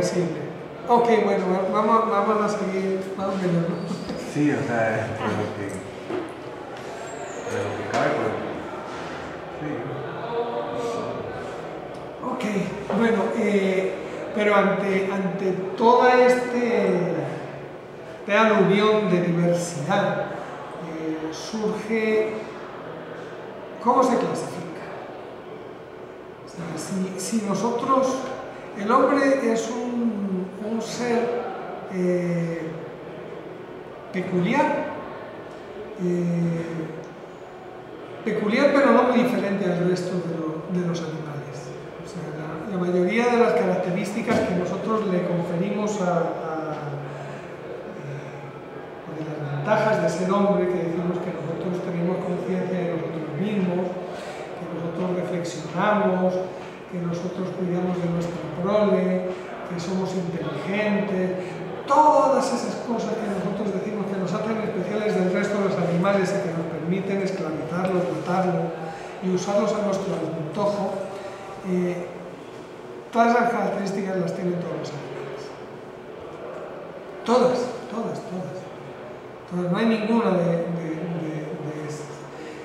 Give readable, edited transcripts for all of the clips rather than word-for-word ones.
Siempre. Ok, bueno, vamos a seguir más o menos, ¿no? Sí, o sea, de lo que cabe, pues. Sí. Ok, bueno, pero ante toda esta aluvión de diversidad, surge, ¿cómo se clasifica? O sea, si nosotros, el hombre es un ser peculiar, pero no muy diferente al resto de los animales. O sea, la mayoría de las características que nosotros le conferimos de las ventajas de ser hombre, que decimos que nosotros tenemos conciencia de nosotros mismos, que nosotros reflexionamos, que nosotros cuidamos de nuestra prole, que somos inteligentes, todas esas cosas que nosotros decimos que nos hacen especiales del resto de los animales y que nos permiten esclavizarlos, matarlos y usarlos a nuestro antojo, todas esas características las tienen todos los animales. Todas. No hay ninguna de esas.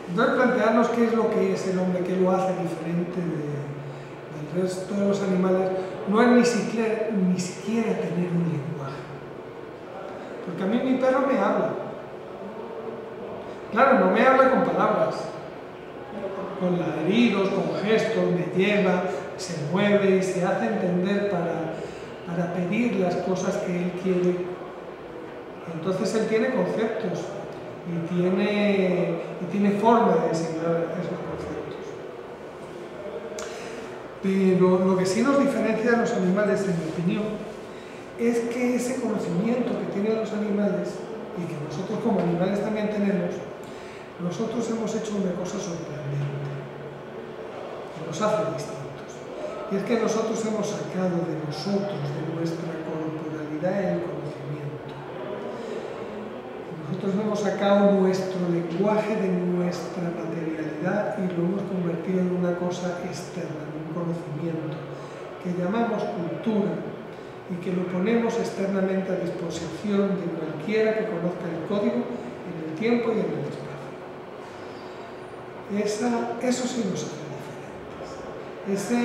Entonces plantearnos qué es lo que es el hombre, qué lo hace diferente del resto de los animales, no es ni siquiera tener un lenguaje. Porque a mí mi perro me habla. Claro, no me habla con palabras, con ladridos, con gestos, me lleva, se mueve y se hace entender para pedir las cosas que él quiere. Entonces él tiene conceptos y tiene forma de enseñar esos conceptos. Pero lo que sí nos diferencia de los animales, en mi opinión, es que ese conocimiento que tienen los animales y que nosotros como animales también tenemos, nosotros hemos hecho una cosa sorprendente, que nos hace distintos. Y es que nosotros hemos sacado de nosotros, de nuestra corporalidad, el conocimiento. Nosotros hemos sacado nuestro lenguaje de nuestra materialidad y lo hemos convertido en una cosa externa, en un conocimiento, que llamamos cultura, y que lo ponemos externamente a disposición de cualquiera que conozca el código en el tiempo y en el espacio. Eso sí nos hace diferentes. Ese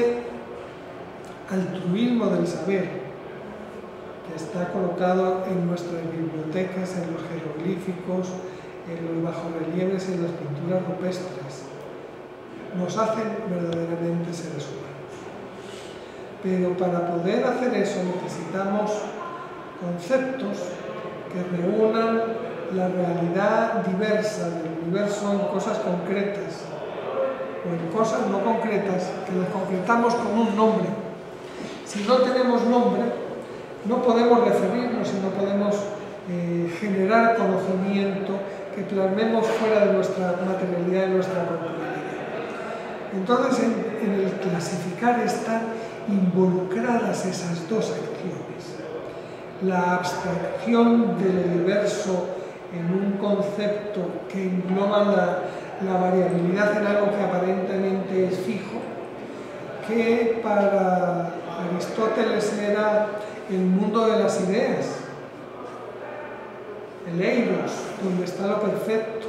altruismo del saber que está colocado en nuestras bibliotecas, en los jeroglíficos, en los bajorrelieves, en las pinturas rupestres, nos hacen verdaderamente seres humanos. Pero para poder hacer eso necesitamos conceptos que reúnan la realidad diversa del universo en cosas concretas o en cosas no concretas que las concretamos con un nombre. Si no tenemos nombre, no podemos referirnos y no podemos generar conocimiento que plasmemos fuera de nuestra materialidad y nuestra corporalidad. Entonces, en el clasificar están involucradas esas dos acciones. La abstracción del universo en un concepto que engloba la variabilidad en algo que aparentemente es fijo, que para Aristóteles era el mundo de las ideas, el eidos, donde está lo perfecto,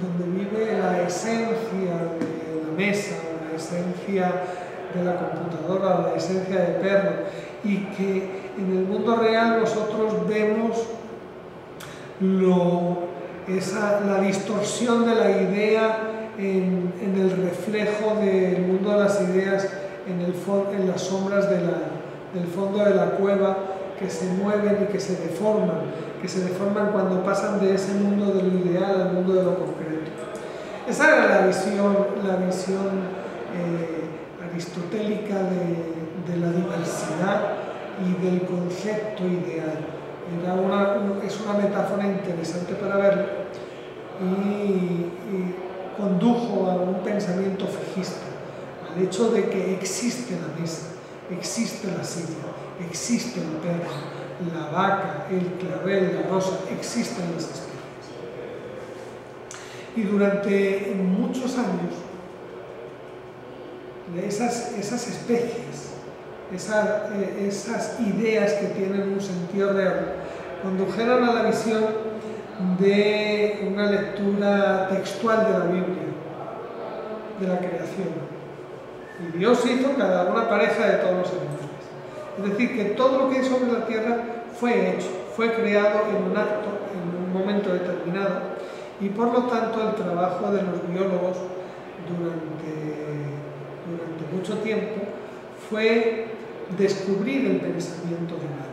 donde vive la esencia de la mesa, la esencia de la computadora, la esencia del perro, y que en el mundo real nosotros vemos la distorsión de la idea en el reflejo del mundo de las ideas en las sombras del fondo de la cueva, que se mueven y que se deforman cuando pasan de ese mundo de lo ideal al mundo de lo concreto. Esa era la visión aristotélica de la diversidad y del concepto ideal. Es una metáfora interesante para verlo y condujo a un pensamiento fijista, al hecho de que existe la mesa, existe la silla, existe el perro, la vaca, el clavel, la rosa, existen las especies. Y durante muchos años esas especies esas ideas que tienen un sentido real, condujeron a la visión de una lectura textual de la Biblia, de la creación. Y Dios hizo cada una pareja de todos los animales. Es decir, que todo lo que hay sobre la tierra fue hecho, fue creado en un acto, en un momento determinado, y por lo tanto el trabajo de los biólogos durante mucho tiempo fue descubrir el pensamiento humano.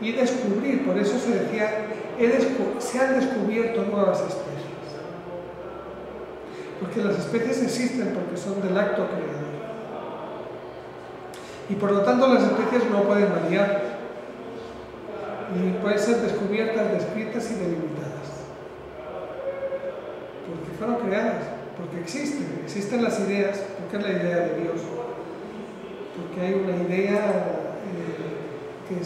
Y descubrir, por eso se decía, se han descubierto nuevas especies. Porque las especies existen porque son del acto creador. Y por lo tanto las especies no pueden variar. Y pueden ser descubiertas, descritas y delimitadas. Porque fueron creadas, porque existen las ideas, porque es la idea de Dios. Porque hay una idea que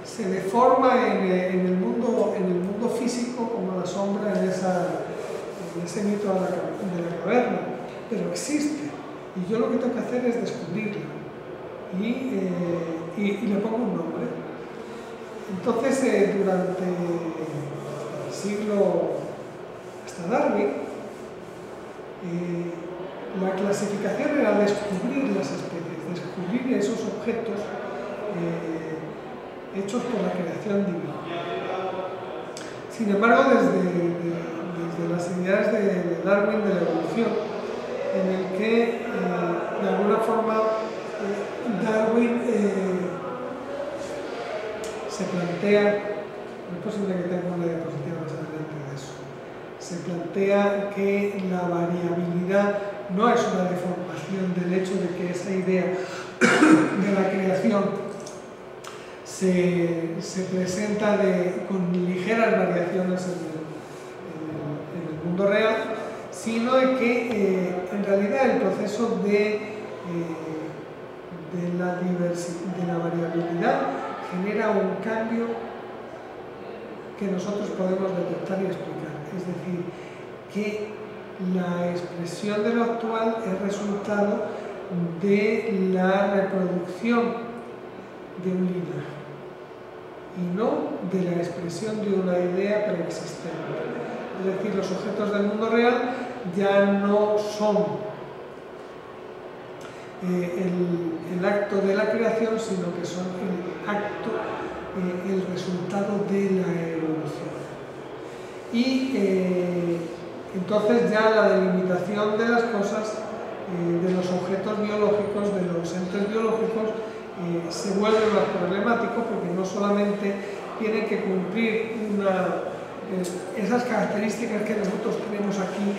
se deforma en el mundo físico como la sombra en ese mito de la caverna, pero existe, y yo lo que tengo que hacer es descubrirla y le pongo un nombre. Entonces, durante el siglo hasta Darwin, la clasificación era descubrir las especies, descubrir esos objetos hechos por la creación divina. Sin embargo, desde las ideas de Darwin de la evolución, en el que de alguna forma Darwin se plantea, no es posible que tenga una diapositiva más adelante de eso, se plantea que la variabilidad no es una deformación del hecho de que esa idea de la creación se presenta con ligeras variaciones en el mundo real, sino de que en realidad el proceso de la variabilidad genera un cambio que nosotros podemos detectar y explicar. Es decir, que la expresión de lo actual es resultado de la reproducción de un linaje y no de la expresión de una idea preexistente. Es decir, los objetos del mundo real ya no son el acto de la creación, sino que son el resultado de la evolución. Y entonces ya la delimitación de las cosas, de los objetos biológicos, de los entes biológicos, se vuelve más problemático, porque no solamente tiene que cumplir esas características que nosotros tenemos aquí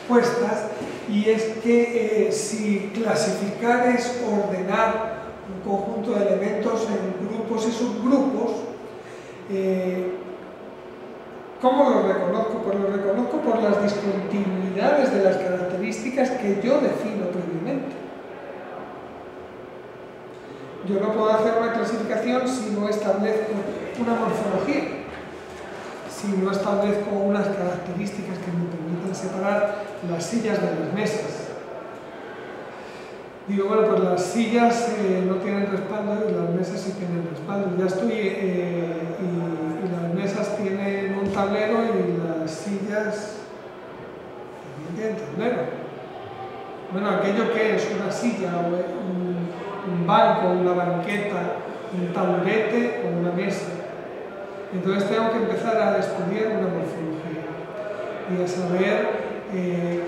puestas, y es que si clasificar es ordenar un conjunto de elementos en grupos y subgrupos, ¿cómo los reconozco? Pues los reconozco por las discontinuidades de las características que yo defino previamente. Yo no puedo hacer una clasificación si no establezco una morfología, si no establezco unas características que me permiten separar las sillas de las mesas. Digo, bueno, pues las sillas no tienen respaldo y las mesas sí tienen respaldo. Ya estoy, y las mesas tienen un tablero y las sillas también tienen tablero. Bueno, aquello que es una silla o un banco, una banqueta, un taburete o una mesa. Entonces tengo que empezar a estudiar una morfología y a saber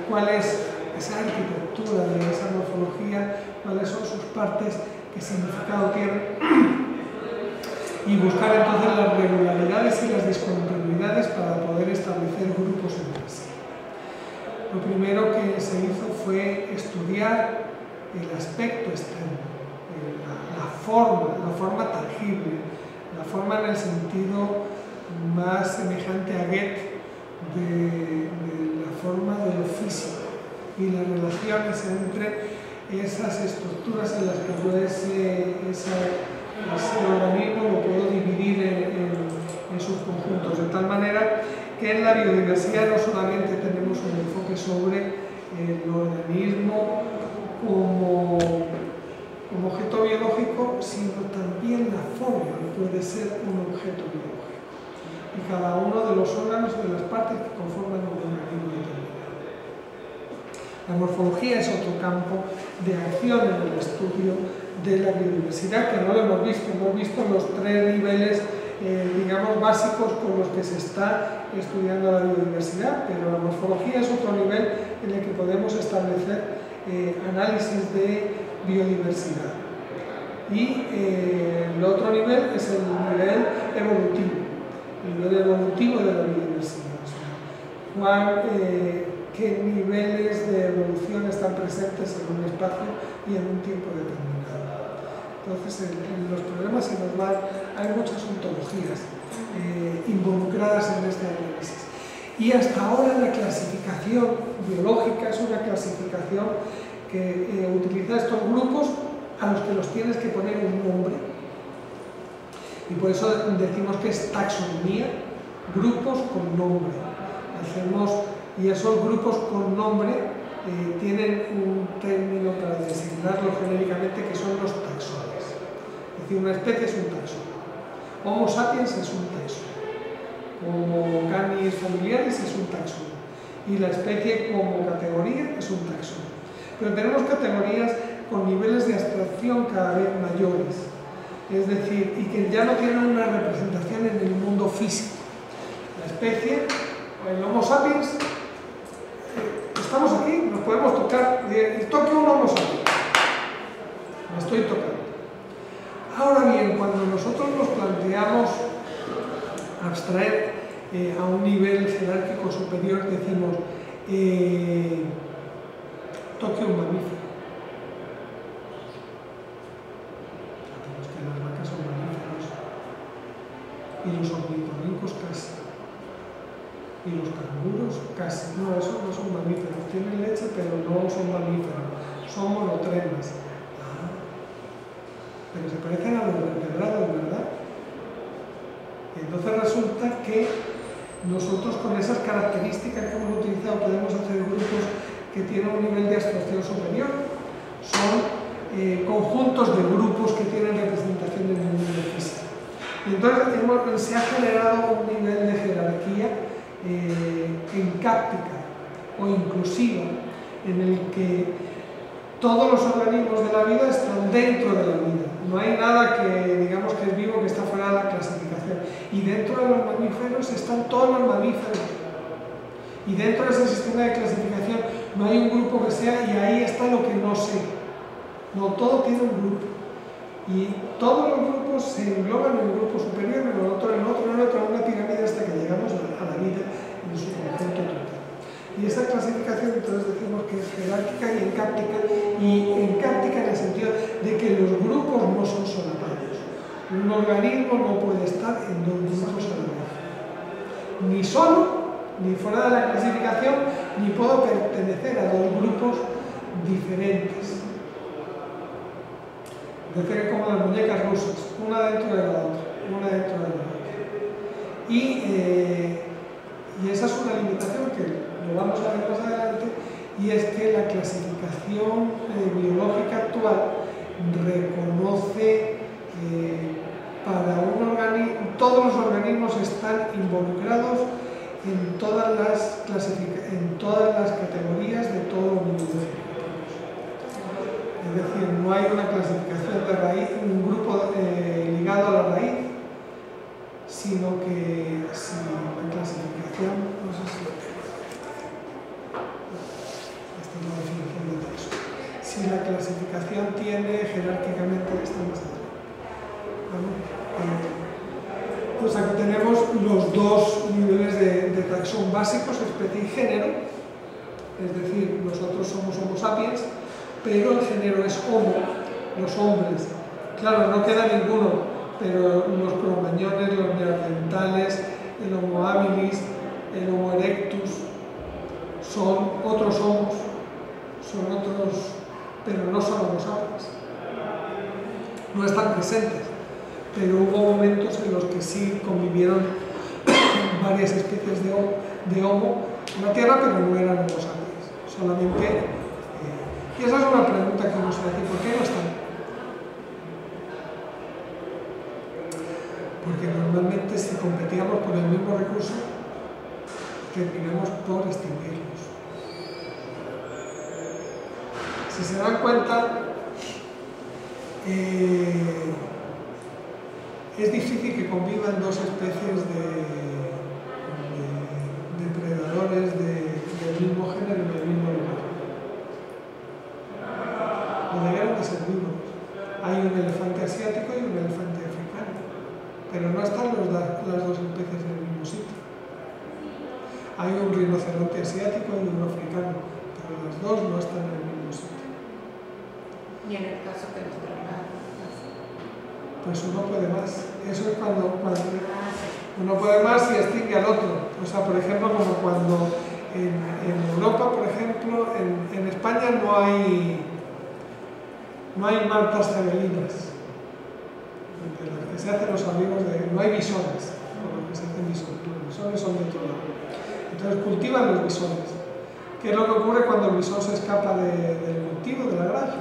cuál es esa arquitectura de esa morfología, cuáles son sus partes, qué significado tienen, y buscar entonces las regularidades y las discontinuidades para poder establecer grupos entre sí. Lo primero que se hizo fue estudiar el aspecto externo, la forma tangible, la forma en el sentido más semejante a Goethe de la forma de lo físico y las relaciones entre esas estructuras en las que yo ese organismo lo puedo dividir en sus conjuntos, de tal manera que en la biodiversidad no solamente tenemos un enfoque sobre el organismo como objeto biológico, sino también la forma puede ser un objeto biológico. Y cada uno de los órganos y de las partes que conforman un organismo determinado. La morfología es otro campo de acción en el estudio de la biodiversidad, que no lo hemos visto los tres niveles digamos básicos con los que se está estudiando la biodiversidad, pero la morfología es otro nivel en el que podemos establecer análisis de biodiversidad. Y el otro nivel es el nivel evolutivo, de la biodiversidad. O sea, qué niveles de evolución están presentes en un espacio y en un tiempo determinado. Entonces, en los problemas en los cuales hay muchas ontologías involucradas en este análisis. Y hasta ahora la clasificación biológica es una clasificación que utiliza estos grupos a los que los tienes que poner un nombre. Y por eso decimos que es taxonomía, grupos con nombre. Y esos grupos con nombre tienen un término para designarlo genéricamente que son los taxones. Es decir, una especie es un taxón. Homo sapiens es un taxón. Como Canis familiaris es un taxón. Y la especie como categoría es un taxón. Pero tenemos categorías con niveles de abstracción cada vez mayores. Es decir, y que ya no tienen una representación en el mundo físico. La especie, el Homo sapiens, estamos aquí, nos podemos tocar, toque un Homo sapiens. Me estoy tocando. Ahora bien, cuando nosotros nos planteamos abstraer a un nivel jerárquico superior, decimos, toque un mamífero. Las vacas son mamíferos y los ornitorrincos casi, y los canguros casi. No, esos no son mamíferos, tienen leche pero no son mamíferos, son monotremas. Pero se parecen a los vertebrados, ¿verdad? Y entonces resulta que nosotros con esas características que hemos utilizado podemos hacer grupos que tienen un nivel de abstracción superior. Son conjuntos de grupos que tienen representación en el mundo físico. Y entonces se ha generado un nivel de jerarquía encáptica o inclusiva en el que todos los organismos de la vida están dentro de la vida. No hay nada que digamos que es vivo que está fuera de la clasificación. Y dentro de los mamíferos están todos los mamíferos. Y dentro de ese sistema de clasificación no hay un grupo que sea, y ahí está lo que no sé. No, todo tiene un grupo. Y todos los grupos se engloban en un grupo superior, en otro, en una pirámide hasta que llegamos a la vida en su conjunto total. Y esta clasificación entonces decimos que es jerárquica y encáptica en el sentido de que los grupos no son solapados. Un organismo no puede estar en dos grupos a la vez. Ni solo, ni fuera de la clasificación, ni puedo pertenecer a dos grupos diferentes. Es decir, como las muñecas rusas, una dentro de la otra, Y esa es una limitación que lo vamos a ver más adelante, y es que la clasificación biológica actual reconoce para un organismo, todos los organismos están involucrados en todas las categorías de todos los niveles. Es decir, no hay una clasificación de raíz, un grupo ligado a la raíz, sino que si la clasificación, no sé si lo tengo, esta es la definición de texto, si la clasificación tiene jerárquicamente esta más adelante. Pues aquí tenemos los dos niveles de taxón básicos, especie y género, es decir, nosotros somos Homo sapiens, pero el género es Homo, los hombres. Claro, no queda ninguno, pero los cromañones, los neandertales, el Homo habilis, el Homo erectus, son otros homos, pero no son Homo sapiens. No están presentes, pero hubo momentos en los que sí convivieron varias especies de Homo en la Tierra, pero no eran Homo sapiens, solamente. Y esa es una pregunta que uno se hace, ¿por qué no están? Porque normalmente si competíamos por el mismo recurso, terminamos por extinguirlos. Si se dan cuenta, es difícil que convivan dos especies de depredadores del mismo género en el mismo lugar. No deberían de ser vivos. Hay un elefante asiático y un elefante africano, pero no están las dos especies en el mismo sitio. Hay un rinoceronte asiático y uno africano, pero las dos no están en el mismo sitio. Y en el caso que nos traslada, pues uno puede más. Eso es cuando uno puede más y extingue al otro. O sea, por ejemplo, como cuando en Europa, por ejemplo, en España no hay martas cebelinas, de las que se hacen los amigos no hay visones, con los que se hacen visones. Los visones son de otro lado. Entonces cultivan los visones. ¿Qué es lo que ocurre cuando el visón se escapa del cultivo, de la granja?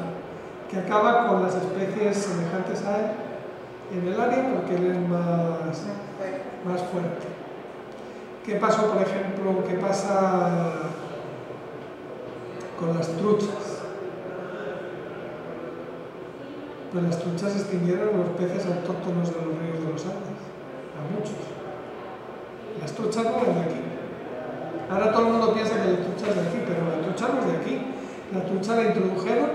Que acaba con las especies semejantes a él en el área porque él es más fuerte. ¿Qué pasó, por ejemplo, qué pasa con las truchas? Pues las truchas extinguieron los peces autóctonos de los ríos de los Andes, a muchos. Las truchas no eran de aquí. Ahora todo el mundo piensa que la trucha es de aquí, pero la trucha no es de aquí. La trucha la introdujeron,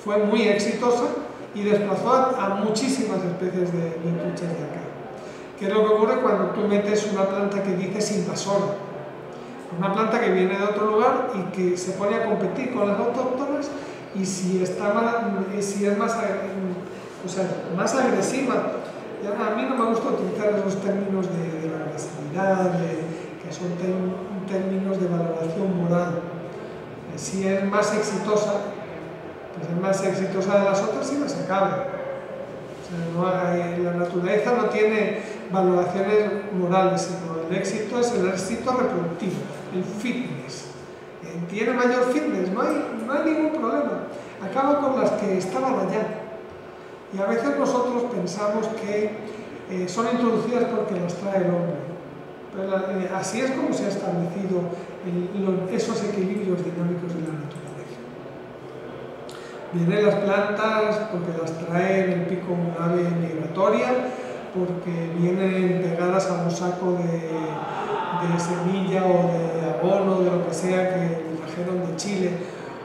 fue muy exitosa y desplazó a muchísimas especies de truchas de acá. ¿Qué es lo que ocurre cuando tú metes una planta que dices invasora? Una planta que viene de otro lugar y que se pone a competir con las autóctonas y si es más agresiva. A mí no me gusta utilizar esos términos de la agresividad, que son términos de valoración moral. Si es más exitosa, pues es más exitosa de las otras y las acaba. O sea, la naturaleza no tiene valoraciones morales, sino el éxito es el éxito reproductivo, el fitness. Tiene mayor fitness, no hay ningún problema. Acaba con las que estaban allá. Y a veces nosotros pensamos que son introducidas porque las trae el hombre. Pero así es como se ha establecido esos equilibrios dinámicos de la naturaleza. Vienen las plantas porque las trae en el pico un ave migratoria, porque vienen pegadas a un saco de semilla o de abono, de lo que sea que trajeron de Chile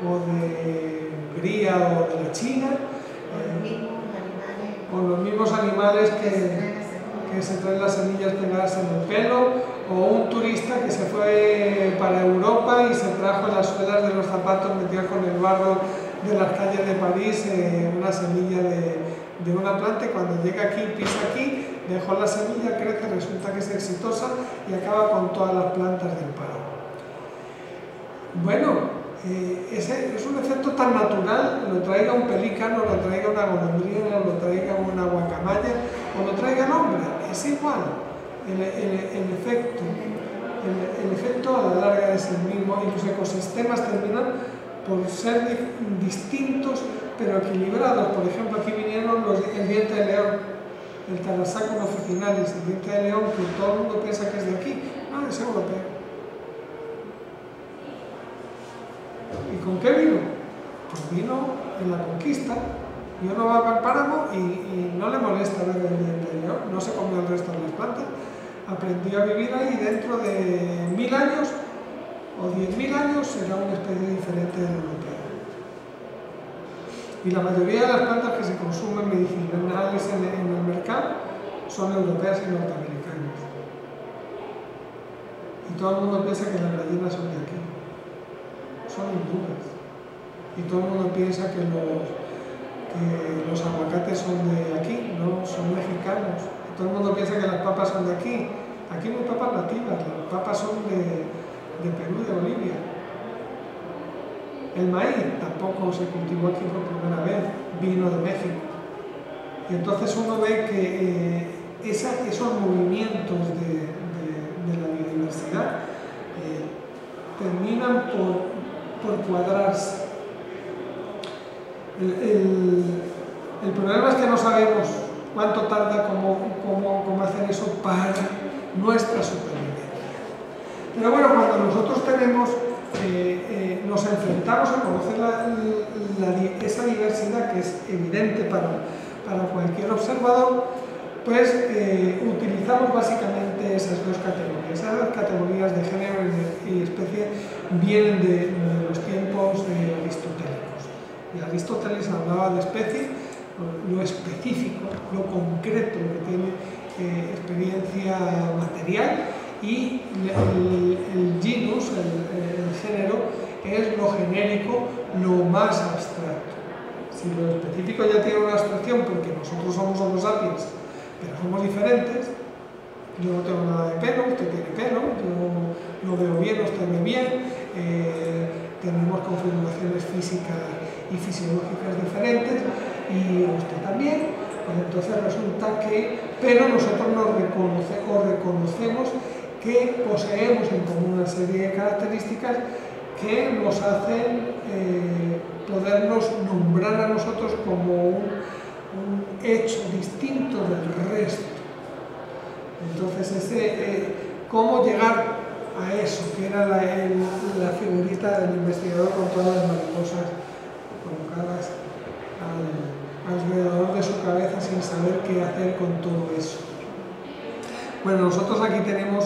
o de Hungría o de la China, o los mismos animales que se traen las semillas pegadas en el pelo, o un turista que se fue para Europa y se trajo en las suelas de los zapatos metidas con el barro de las calles de París una semilla de una planta, y cuando llega aquí, pisa aquí, dejó la semilla, crece, resulta que es exitosa y acaba con todas las plantas del páramo. Bueno, es un efecto tan natural, lo traiga un pelícano, lo traiga una golondrina, lo traiga una guacamaya o lo traiga el hombre, es igual. El efecto a la larga es el mismo y los ecosistemas terminan por ser distintos pero equilibrados. Por ejemplo, aquí vinieron el diente de león, el Taraxacum officinalis, el diente de león, que todo el mundo piensa que es de aquí, no, es europeo. ¿Y con qué vino? Pues vino en la conquista. Y uno va para el páramo y no le molesta ver el diente de león, no se comió el resto de las plantas, aprendió a vivir ahí, dentro de 1000 años o 10.000 años será una especie diferente de la europea. Y la mayoría de las plantas que se consumen medicinales en el mercado son europeas y norteamericanas. Y todo el mundo piensa que las gallinas son de aquí. Son hindúes. Y todo el mundo piensa que los aguacates son de aquí, no, son mexicanos. Y todo el mundo piensa que las papas son de aquí. Aquí no hay papas nativas, las papas son de Perú y de Bolivia. El maíz tampoco se cultivó aquí por primera vez, vino de México. Y entonces uno ve que esos movimientos de la biodiversidad terminan por cuadrarse. El problema es que no sabemos cuánto tarda, cómo hacer eso para nuestra supervivencia. Pero bueno, cuando nosotros nos enfrentamos a conocer esa diversidad que es evidente para cualquier observador, pues utilizamos básicamente esas dos categorías. Esas categorías de género y especie vienen de los tiempos aristotélicos. Y Aristóteles hablaba de especie, lo específico, lo concreto, lo que tiene experiencia material, y el genus, el género, es lo genérico, lo más abstracto. Si lo específico ya tiene una abstracción, porque nosotros somos Homo sapiens, pero somos diferentes, yo no tengo nada de pelo, usted tiene pelo, yo lo veo bien, usted ve bien, tenemos configuraciones físicas y fisiológicas diferentes, y usted también, pues entonces resulta que, pero nosotros reconocemos que poseemos en común una serie de características que nos hacen podernos nombrar a nosotros como un hecho distinto del resto. Entonces, cómo llegar a eso, que era la figurita del investigador con todas las mariposas colocadas alrededor de su cabeza sin saber qué hacer con todo eso. Bueno, nosotros aquí tenemos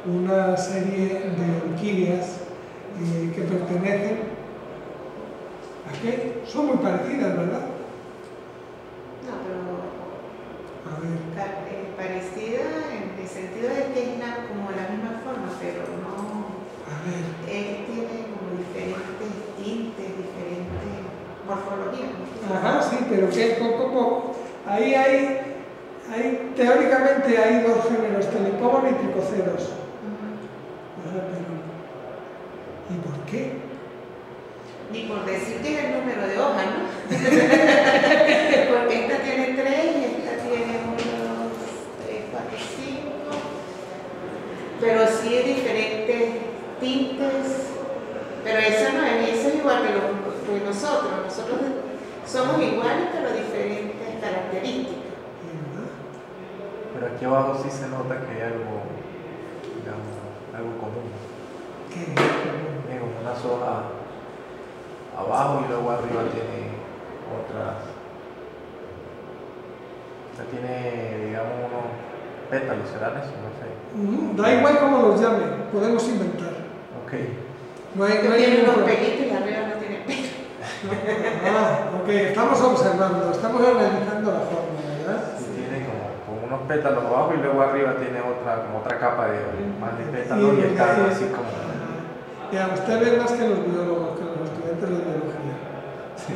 una serie de orquídeas que pertenecen a qué? Son muy parecidas, ¿verdad? No, pero A ver. parecida en el sentido de que es como la misma forma, pero no. A ver. Tiene como diferentes tintes, diferentes morfologías. Ajá, sí, pero que como ahí teóricamente hay dos géneros, Telipomon y Tricoceros. ¿Y por qué? Ni por decir que es el número de hojas, ¿no? Porque esta tiene 3 y esta tiene 1, 2, 3, 4, 5. Pero sí diferentes tintes. Pero eso no es, eso es igual que nosotros. Nosotros somos iguales, pero diferentes características. Pero aquí abajo sí se nota que hay algo, digamos, algo común. ¿Qué? Como unas hojas abajo y luego arriba tiene otras. O sea, tiene, digamos, unos pétalos, ¿serán eso? No sé. Da igual cómo los llame, podemos inventar. Ok. No hay tiene unos ningún pelitos y arriba no tiene pelos. ok, estamos observando, estamos analizando la forma, ¿verdad? Sí, tiene como unos pétalos abajo y luego arriba tiene otra capa más de pétalos y está así como. Ya, usted ve más que los biólogos, que los estudiantes de biología. Sí.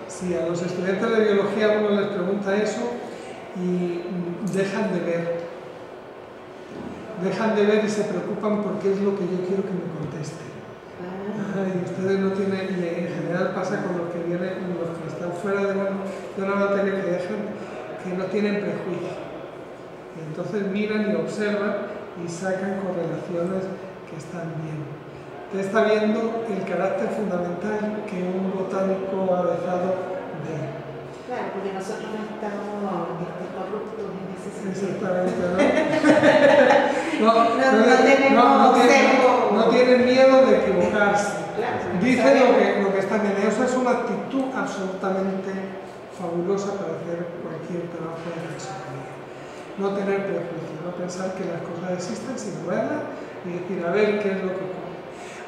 Si a los estudiantes de biología uno les pregunta eso y dejan de ver. Dejan de ver y se preocupan porque es lo que yo quiero que me conteste. Y ustedes no tienen, y en general pasa con los que vienen, los que están fuera de una materia que no tienen prejuicio. Y entonces miran y observan y sacan correlaciones que están bien. Usted está viendo el carácter fundamental que un botánico avezado ve. Claro, porque nosotros no estamos corruptos en ese sentido. Exactamente, ¿no? No tienen miedo de equivocarse. Claro, Dicen lo que está bien. Eso es una actitud absolutamente fabulosa para hacer cualquier trabajo de taxonomía. No tener prejuicio, no pensar que las cosas existen, sino verlas y decir, a ver qué es lo que ocurre.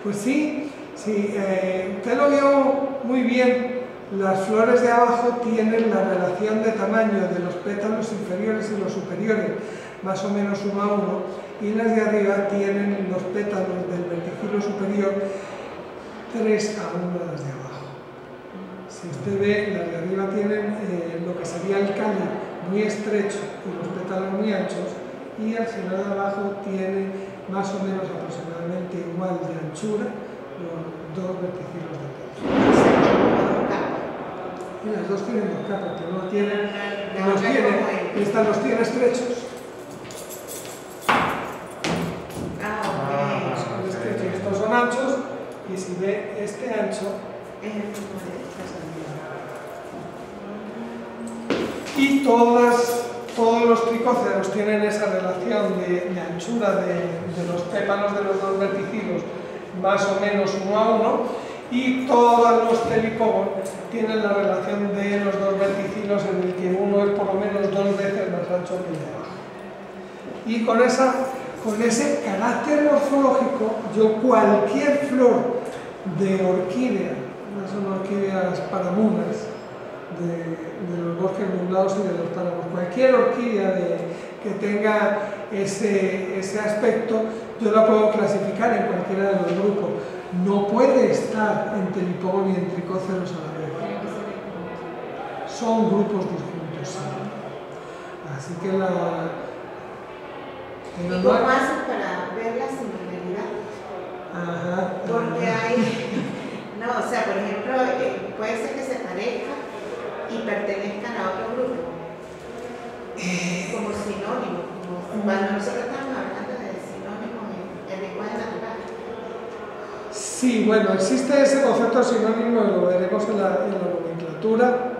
Pues sí, usted lo vio muy bien. Las flores de abajo tienen la relación de tamaño de los pétalos inferiores y los superiores, más o menos 1 a 1, y las de arriba tienen los pétalos del verticilo superior 3 a 1 las de abajo. Si usted ve, las de arriba tienen lo que sería el cáliz muy estrecho y los pétalos muy anchos, y al final de abajo tiene más o menos aproximadamente igual de anchura los 2 verticilos de pétalos. Y las dos tienen 2 capas, pero no tienen, estas los tiene estrechos. Son estrechos, estos son anchos, y si ve este ancho, Y todos los tricóceros tienen esa relación de anchura de los pépalos de los dos verticilos más o menos 1 a 1, y todos los telipogos tienen la relación de los dos verticilos en el que uno es por lo menos 2 veces más ancho que el de abajo. Y con ese carácter morfológico, yo cualquier flor de orquídea, no son orquídeas paramunas, de los bosques nublados y de los páramos, cualquier orquídea que tenga ese aspecto, yo la puedo clasificar en cualquiera de los grupos. No puede estar en telipogos y en tricóceros a la vez. Son grupos disjuntos, sí. Así que ¿Y cómo hacen para ver la similaridad? Ajá. Porque hay... No, o sea, por ejemplo, puede ser que se parezcan y pertenezcan a otro grupo. Como sinónimo. Cuando nosotros estamos hablando de sinónimos en lenguaje natural. Sí, bueno, existe ese concepto sinónimo, lo veremos en la nomenclatura,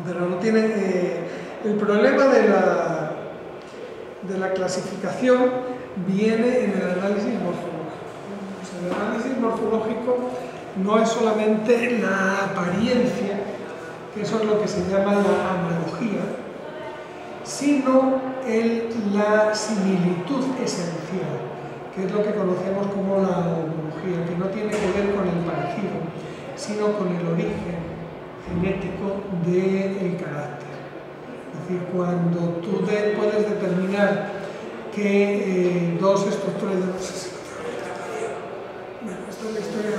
pero no tiene... el problema de la clasificación viene en el análisis morfológico. O sea, el análisis morfológico no es solamente la apariencia, que eso es lo que se llama la analogía, sino la similitud esencial, que es lo que conocemos como la homología, que no tiene que ver con el parecido, sino con el origen genético del carácter. Es decir, cuando tú puedes determinar que dos estructuras de esta es la historia,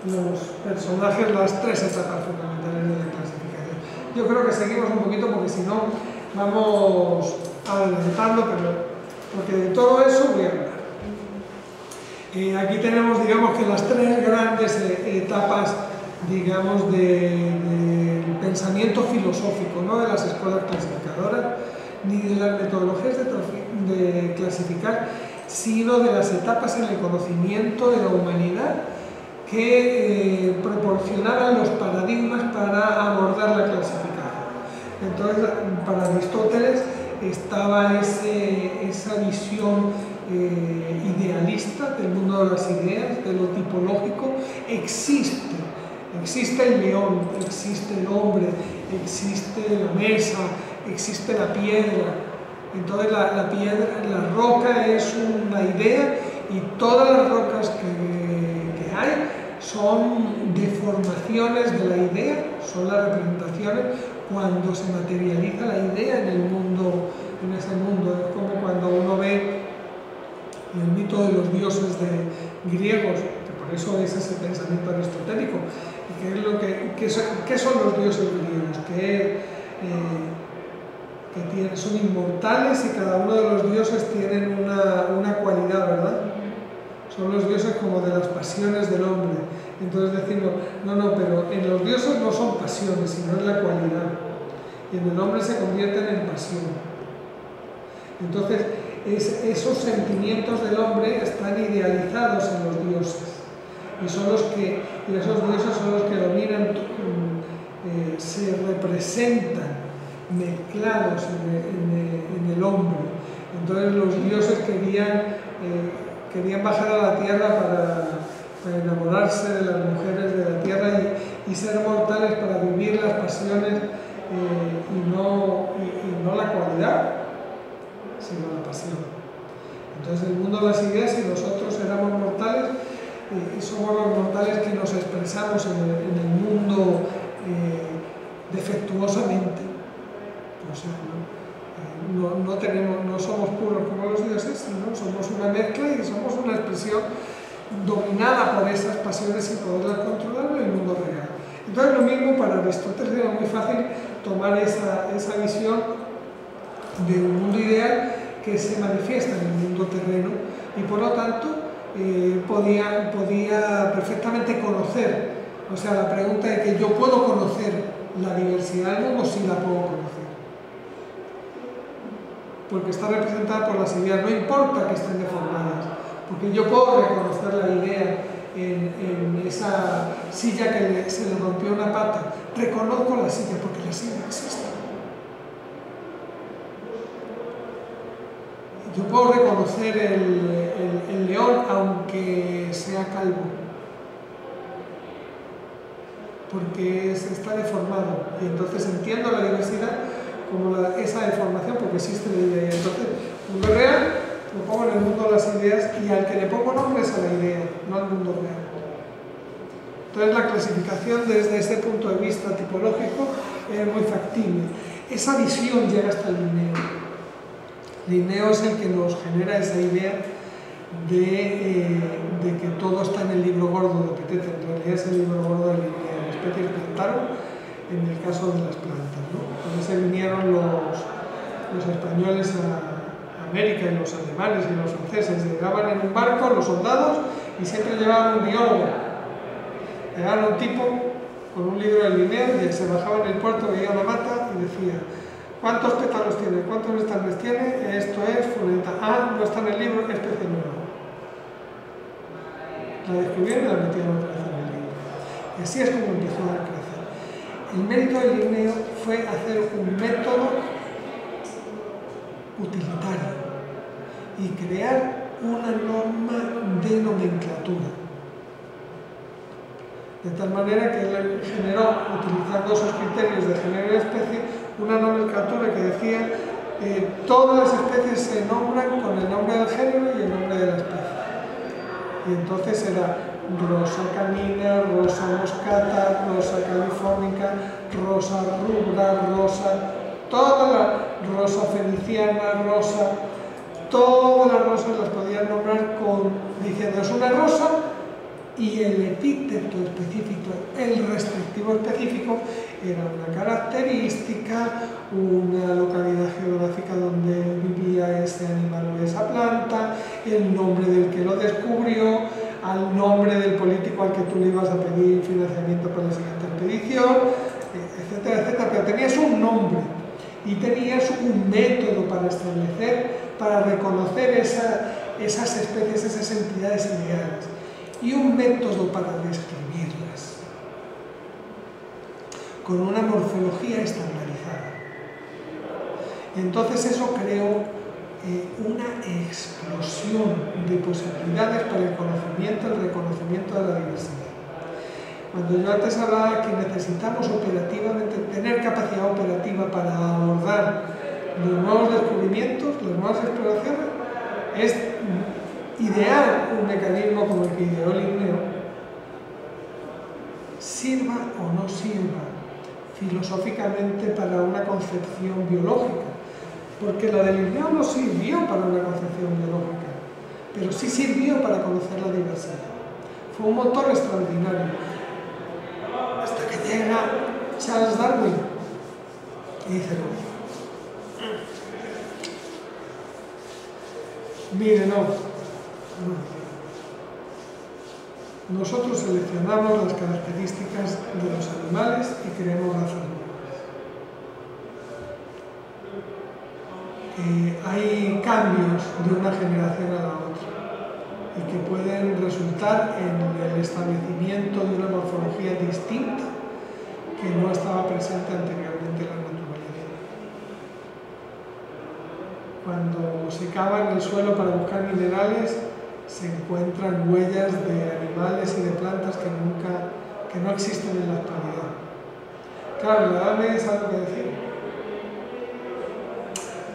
los personajes, las 3 etapas fundamentales de la clasificación. Yo creo que seguimos un poquito porque si no vamos adelantando, porque de todo eso voy a hablar. Aquí tenemos, digamos, que las 3 grandes etapas, digamos, del pensamiento filosófico, no de las escuelas clasificadoras, ni de las metodologías de clasificar, sino de las etapas en el conocimiento de la humanidad que proporcionaban los paradigmas para abordar la clasificación. Entonces, para Aristóteles estaba esa visión idealista del mundo de las ideas, de lo tipológico. Existe el león, existe el hombre, existe la mesa, existe la piedra. Entonces la roca es una idea, y todas las rocas que hay son deformaciones de la idea, son las representaciones cuando se materializa la idea en ese mundo. Es como cuando uno ve el mito de los dioses griegos, que por eso es ese pensamiento aristotélico. ¿Qué son los dioses griegos? Que son inmortales, y cada uno de los dioses tienen una cualidad, ¿verdad? Son los dioses como de las pasiones del hombre. Entonces decimos, no, pero en los dioses no son pasiones, sino es la cualidad. Y en el hombre se convierten en pasión. Entonces, esos sentimientos del hombre están idealizados en los dioses. Y esos dioses son los que dominan, se representan mezclados en el hombre. Entonces los dioses querían bajar a la tierra para enamorarse de las mujeres de la tierra y ser mortales para vivir las pasiones, y no la cualidad, sino la pasión. Entonces el mundo de las ideas, si nosotros éramos mortales, somos los mortales que nos expresamos en el mundo defectuosamente. O sea, no somos puros como los dioses, sino somos una mezcla y somos una expresión dominada por esas pasiones y poderlas controlar en el mundo real. Entonces lo mismo para Aristóteles, era muy fácil tomar esa visión de un mundo ideal que se manifiesta en el mundo terreno, y por lo tanto podía perfectamente conocer. O sea, la pregunta de que yo puedo conocer la diversidad del mundo, sí la puedo conocer, porque está representada por las ideas, no importa que estén deformadas, porque yo puedo reconocer la idea en esa silla que se le rompió una pata. Reconozco la silla porque la silla existe. Yo puedo reconocer el león aunque sea calvo, porque está deformado, y entonces entiendo la diversidad como esa deformación, porque existe la idea. Entonces, mundo real lo pongo en el mundo de las ideas, y al que le pongo nombre es a la idea, no al mundo real. Entonces la clasificación desde ese punto de vista tipológico es muy factible. Esa visión llega hasta el Linneo. Linneo es el que nos genera esa idea de que todo está en el libro gordo de Petete. En realidad es el libro gordo de Linneo. Las especies plantaron en el caso de las plantas, ¿no? Entonces se vinieron los españoles a América, y los alemanes y los franceses. Llegaban en un barco los soldados y siempre llevaban un biólogo. Llegaban un tipo con un libro de Linneo y se bajaba en el puerto, veía una mata y decía: ¿cuántos pétalos tiene? ¿Cuántos estambres tiene? Esto es fulanita. Ah, no está en el libro, especie nueva. La descubrieron y la metieron otra vez en el libro. Y así es como empezó a crecer. El mérito del Linneo fue hacer un método utilitario y crear una norma de nomenclatura. De tal manera que él generó, utilizando esos criterios de género y especie, una nomenclatura que decía todas las especies se nombran con el nombre del género y el nombre de la especie. Y entonces era Rosa canina, Rosa moscata, Rosa californica, Rosa rubra, toda la Rosa feliciana, todas las rosas las podían nombrar diciendo es una rosa, y el epíteto específico, el restrictivo específico, era una característica, una localidad geográfica donde vivía ese animal o esa planta, el nombre del que lo descubrió, al nombre del político al que tú le ibas a pedir financiamiento para la siguiente expedición, etcétera, etcétera. Pero tenías un nombre y tenías un método para establecer, para reconocer esas especies, esas entidades ideales, y un método para describirlas, con una morfología estandarizada. Entonces eso creó una explosión de posibilidades para el conocimiento, el reconocimiento de la diversidad. Cuando yo antes hablaba que necesitamos operativamente tener capacidad operativa para abordar los nuevos descubrimientos, las nuevas exploraciones, es idear un mecanismo como el que ideó Linneo, sirva o no sirva filosóficamente para una concepción biológica, porque la de Linneo no sirvió para una concepción biológica, pero sí sirvió para conocer la diversidad. Fue un motor extraordinario, hasta que llega Charles Darwin y dice: mire, no. Nosotros seleccionamos las características de los animales y creemos razas nuevas. Hay cambios de una generación a la otra y que pueden resultar en el establecimiento de una morfología distinta que no estaba presente anteriormente en la naturaleza. Cuando se cava en el suelo para buscar minerales, se encuentran huellas de animales y de plantas que no existen en la actualidad. Claro, la Edad Media es algo que decir,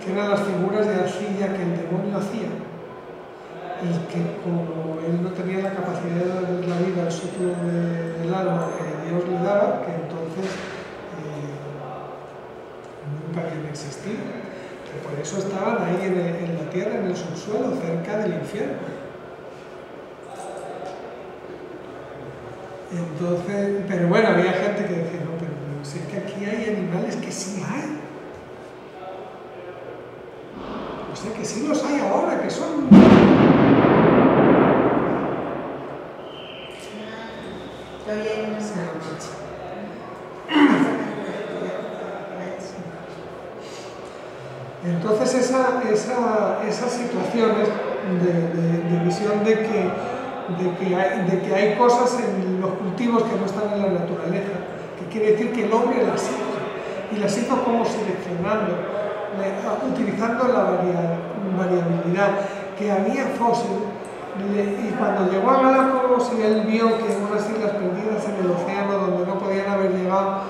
que eran las figuras de arcilla que el demonio hacía, y que como él no tenía la capacidad de darle la vida al soplo del alma que Dios le daba, que entonces nunca habían existido, que por eso estaban ahí en la tierra, en el subsuelo, cerca del infierno. Entonces, pero bueno, había gente que decía: no, pero si es que aquí hay animales que sí hay. O sea, que sí los hay ahora, que son... Entonces esas situaciones de visión de que hay cosas en los cultivos que no están en la naturaleza, que quiere decir que el hombre las hizo, y las hizo como seleccionando utilizando la variabilidad, que había fósil, y cuando llegó a Galápagos y él vio que unas islas perdidas en el océano donde no podían haber llegado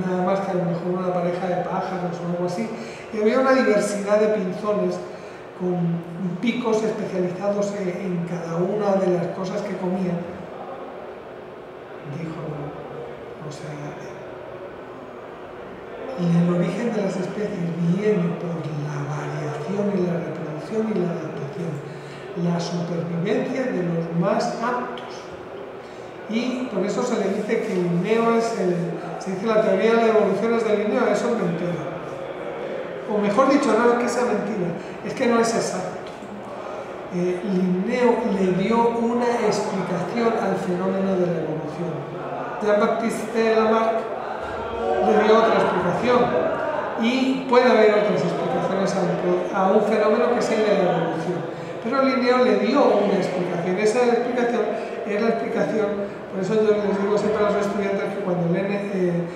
nada más que a lo mejor una pareja de pájaros o algo así, y había una diversidad de pinzones con picos especializados en cada una de las cosas que comían, dijo, o sea, el origen de las especies viene por la variación y la reproducción y la adaptación, la supervivencia de los más aptos. Y por eso se le dice que Linneo se dice la teoría de la evolución es de Linneo, eso es mentira. O mejor dicho, no es que sea mentira, es que no es exacto. Linneo le dio una explicación al fenómeno de la evolución. Jean-Baptiste Lamarck le dio otra explicación, y puede haber otras explicaciones a un fenómeno que es el de la evolución. Pero Linneo le dio una explicación. Esa explicación es la explicación, por eso yo les digo siempre a los estudiantes que cuando leen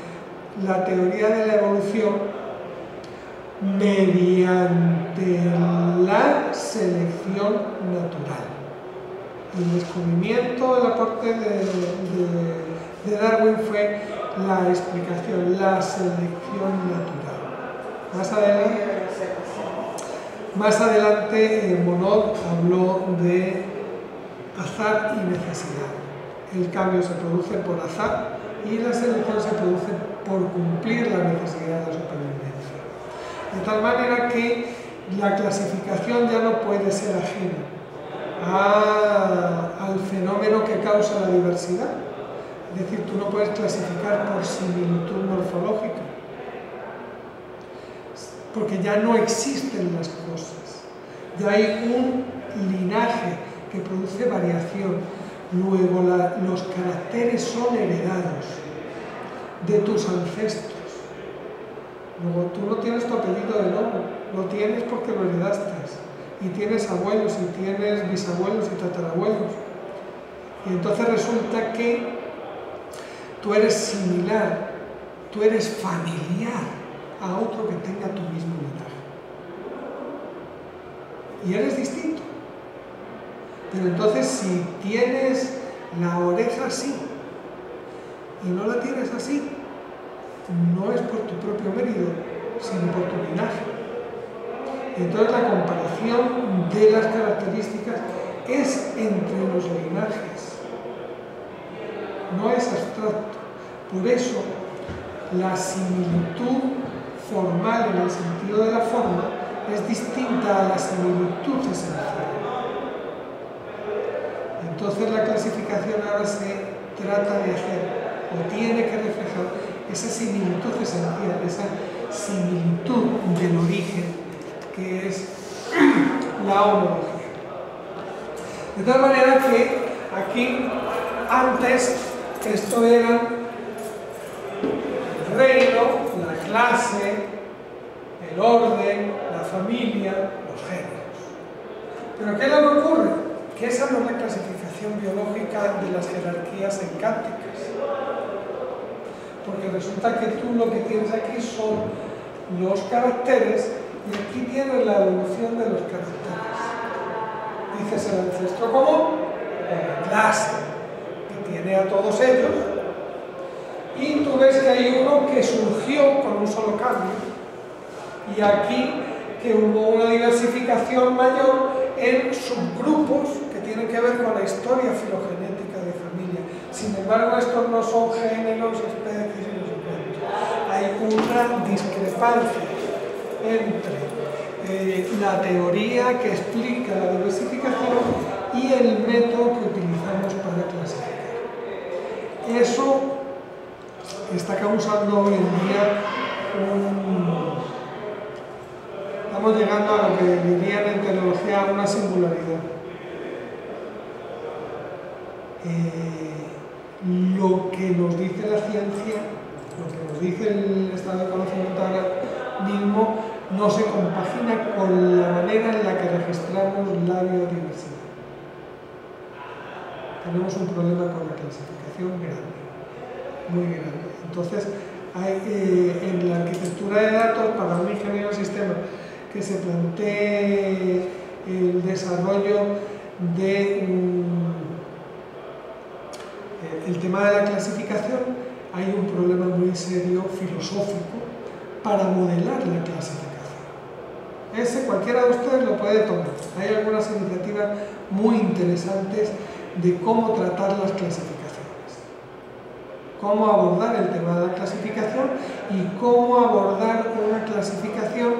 la teoría de la evolución, mediante la selección natural. El descubrimiento, el aporte de Darwin fue la explicación, la selección natural. Más adelante Monod habló de azar y necesidad. El cambio se produce por azar y la selección se produce por cumplir la necesidad de la supervivencia. De tal manera que la clasificación ya no puede ser ajena al fenómeno que causa la diversidad. Es decir, tú no puedes clasificar por similitud morfológica, porque ya no existen las cosas. Ya hay un linaje que produce variación. Luego los caracteres son heredados de tus ancestros. Luego tú no tienes tu apellido de lobo, lo tienes porque lo heredaste. Y tienes abuelos, y tienes bisabuelos y tatarabuelos. Y entonces resulta que tú eres similar, tú eres familiar a otro que tenga tu mismo linaje. Y eres distinto. Pero entonces si tienes la oreja así y no la tienes así, no es por tu propio mérito, sino por tu linaje. Entonces la comparación de las características es entre los linajes, no es abstracto. Por eso la similitud formal en el sentido de la forma es distinta a la similitud esencial. Entonces la clasificación ahora se trata de hacer, o tiene que reflejar, esa similitud esencial, esa similitud del origen, que es la homología. De tal manera que aquí, antes, esto era el reino, la clase, el orden, la familia, los géneros. Pero ¿qué es lo que ocurre? Que esa no es la clasificación biológica de las jerarquías encánticas. Porque resulta que tú lo que tienes aquí son los caracteres y aquí tienes la evolución de los caracteres. Dices el ancestro común, la clase, que tiene a todos ellos, y tú ves que hay uno que surgió con un solo cambio, y aquí que hubo una diversificación mayor en subgrupos que tienen que ver con la historia filogenética de familia. Sin embargo, estos no son géneros, especies y no sé cuánto. Hay una discrepancia entre la teoría que explica la diversificación y el método que utilizamos para clasificar. Eso está causando hoy en día estamos llegando a lo que dirían en teología una singularidad. Lo que nos dice la ciencia, lo que nos dice el estado de conocimiento ahora mismo, no se compagina con la manera en la que registramos la biodiversidad. Tenemos un problema con la clasificación grande, muy grande. Entonces, en la arquitectura de datos para un ingeniero de sistemas que se plantee el desarrollo de el tema de la clasificación, hay un problema muy serio filosófico para modelar la clasificación. Ese cualquiera de ustedes lo puede tomar. Hay algunas iniciativas muy interesantes de cómo tratar las clasificaciones, cómo abordar el tema de la clasificación y cómo abordar una clasificación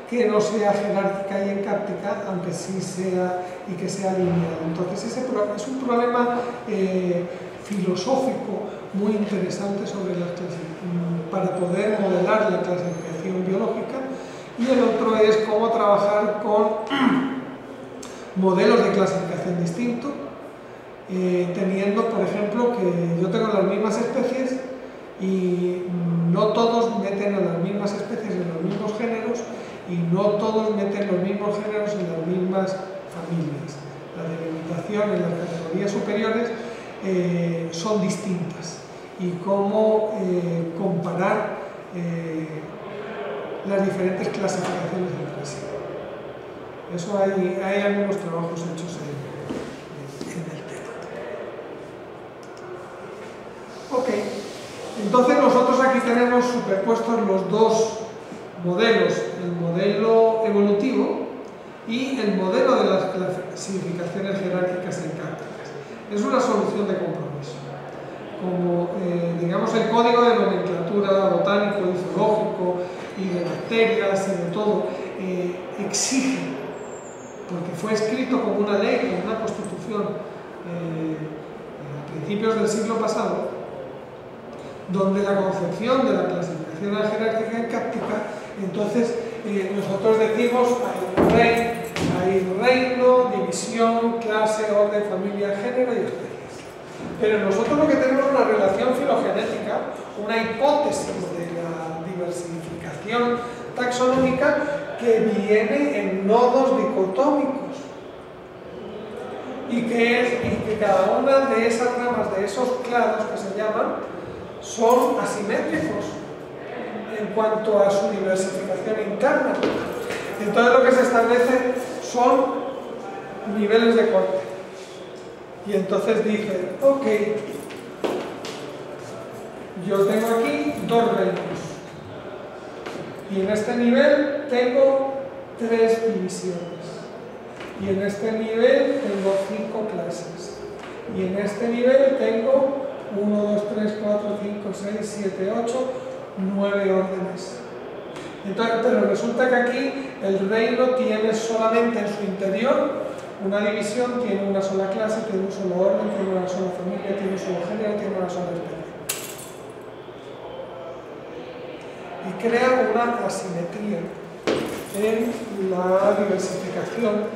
que no sea jerárquica y encáptica, aunque sí sea y que sea lineal. Entonces ese es un problema filosófico muy interesante sobre para poder modelar la clasificación biológica, y el otro es cómo trabajar con modelos de clasificación distintos, teniendo, por ejemplo, que yo tengo las mismas especies y no todos meten a las mismas especies en los mismos géneros y no todos meten los mismos géneros en las mismas familias. La delimitación en las categorías superiores son distintas, y cómo comparar las diferentes clasificaciones entre sí. Eso hay algunos trabajos hechos en el tema. Ok, entonces nosotros aquí tenemos superpuestos los dos modelos, el modelo evolutivo y el modelo de las clasificaciones jerárquicas y encápticas. Es una solución de compromiso. Como, digamos, el código de nomenclatura botánico y zoológico y de bacterias y de todo, exige, porque fue escrito como una ley, como una constitución a principios del siglo pasado, donde la concepción de la clasificación jerárquica encáptica, entonces nosotros decimos hay reino, división, clase, orden, familia, género y especies. Pero nosotros lo que tenemos es una relación filogenética, una hipótesis de la diversificación taxonómica que viene en nodos dicotómicos, y que cada una de esas ramas, de esos clados que se llaman, son asimétricos en cuanto a su diversificación interna. Entonces lo que se establece son niveles de corte. Y entonces dice, ok, yo tengo aquí dos reinos, y en este nivel tengo 3 divisiones, y en este nivel tengo 5 clases, y en este nivel tengo 1, 2, 3, 4, 5, 6, 7, 8, 9 órdenes. Entonces, pero resulta que aquí el reino tiene solamente en su interior una división, tiene una sola clase, tiene un solo orden, tiene una sola familia, tiene un solo género, tiene una sola especie. Y crea una asimetría en la diversificación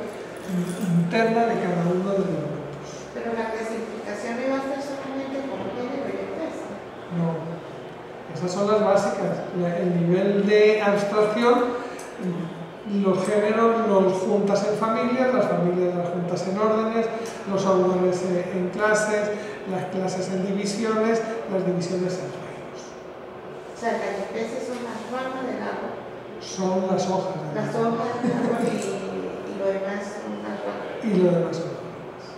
interna de cada uno de los grupos. Pero la clasificación no iba a ser solamente con género y especie. No, esas son las básicas. El nivel de abstracción, los géneros los juntas en familias, las familias las juntas en órdenes, los órdenes en clases, las clases en divisiones, las divisiones en reinos. O sea, las especies son las ramas del árbol. Son las hojas. Las hojas del árbol y lo demás son las ramas. Y lo demás son ramas.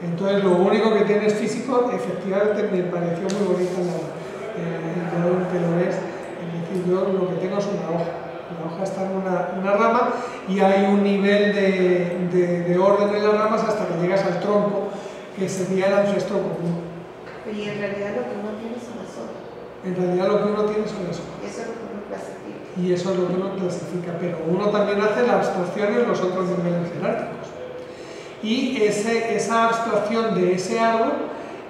Entonces, lo único que tienes físico, efectivamente, me pareció muy bonita el color que lo ves. Es decir, yo lo que tengo es una hoja. La hoja está en una rama y hay un nivel de orden en las ramas hasta que llegas al tronco, que sería el ancestro común. Y en realidad lo que uno tiene son las hojas. En realidad lo que uno tiene son las hojas. Eso es lo que uno clasifica. Y eso es lo que uno clasifica, pero uno también hace la abstracción en los otros niveles jerárquicos. Y esa abstracción de ese árbol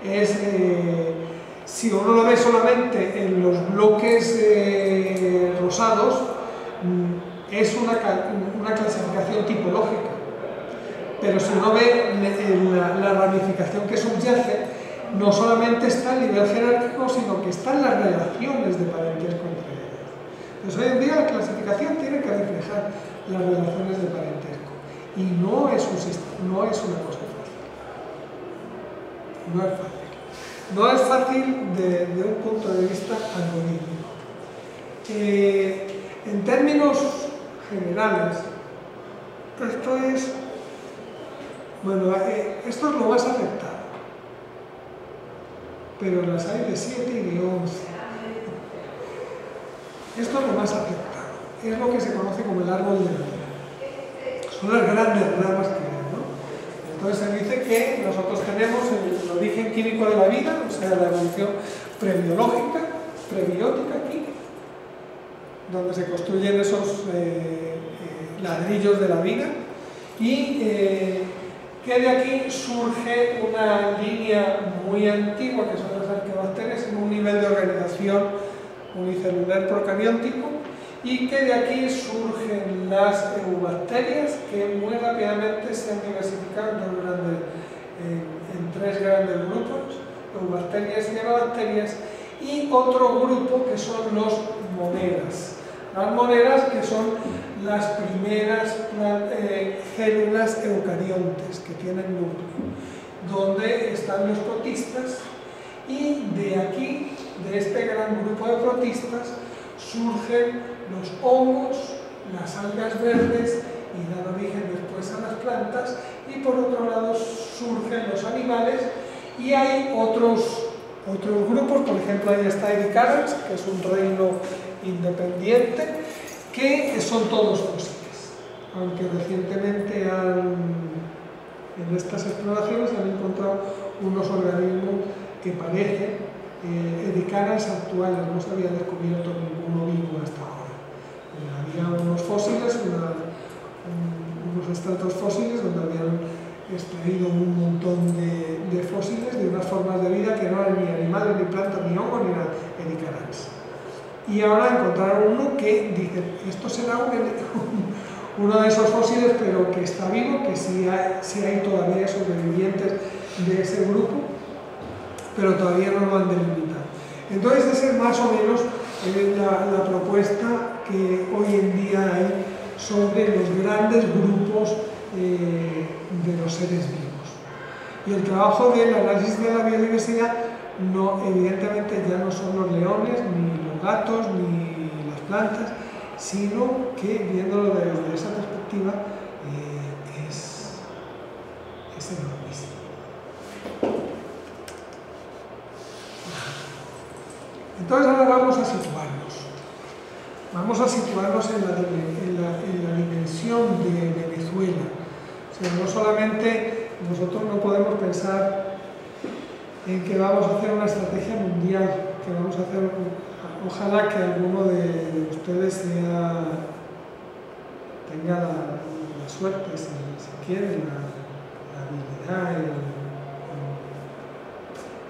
es, si uno lo ve solamente en los bloques rosados, es una clasificación tipológica, pero si uno ve la ramificación que subyace, no solamente está el nivel jerárquico, sino que están las relaciones de parentesco entre ellas. Entonces, hoy en día la clasificación tiene que reflejar las relaciones de parentesco, y no es una cosa fácil. No es fácil. No es fácil desde un punto de vista algorítmico. En términos generales, esto es lo más afectado, pero las hay de 7 y de 11. Esto es lo más afectado, es lo que se conoce como el árbol de la vida. Son las grandes ramas que hay, ¿no? Entonces se dice que nosotros tenemos el origen químico de la vida, o sea, la evolución prebiológica, prebiótica aquí, donde se construyen esos ladrillos de la vida, y que de aquí surge una línea muy antigua, que son las arqueobacterias, en un nivel de organización unicelular procariótico, y que de aquí surgen las eubacterias, que muy rápidamente se han diversificado en 3 grandes grupos, eubacterias y enobacterias, y otro grupo que son los monedas. Las monedas, que son las primeras células eucariontes que tienen núcleo, donde están los protistas, y de aquí, de este gran grupo de protistas, surgen los hongos, las algas verdes, y dan origen después a las plantas, y por otro lado surgen los animales, y hay otros grupos, por ejemplo ahí está Ericaras, que es un reino independiente, que son todos fósiles, aunque recientemente en estas exploraciones han encontrado unos organismos que parecen Ericaras actuales, no se había descubierto ninguno vivo hasta ahora. Había unos fósiles, unos estratos fósiles donde habían extraído un montón de fósiles de unas formas de vida que no eran ni animales, ni plantas, ni hongos, ni nada, Ericaras. Y ahora encontraron uno que dicen, esto será uno de esos fósiles, pero que está vivo, que sí hay todavía sobrevivientes de ese grupo, pero todavía no lo han delimitado. Entonces esa es más o menos la propuesta que hoy en día hay sobre los grandes grupos de los seres vivos. Y el trabajo del análisis de la biodiversidad, evidentemente ya no son los leones, ni los gatos, ni las plantas, sino que viéndolo desde esa perspectiva es enormísimo. Entonces ahora vamos a situarnos en la dimensión de Venezuela. O sea, no solamente nosotros no podemos pensar en que vamos a hacer una estrategia mundial, que vamos a hacer, ojalá que alguno de ustedes tenga la suerte, si quiere, la habilidad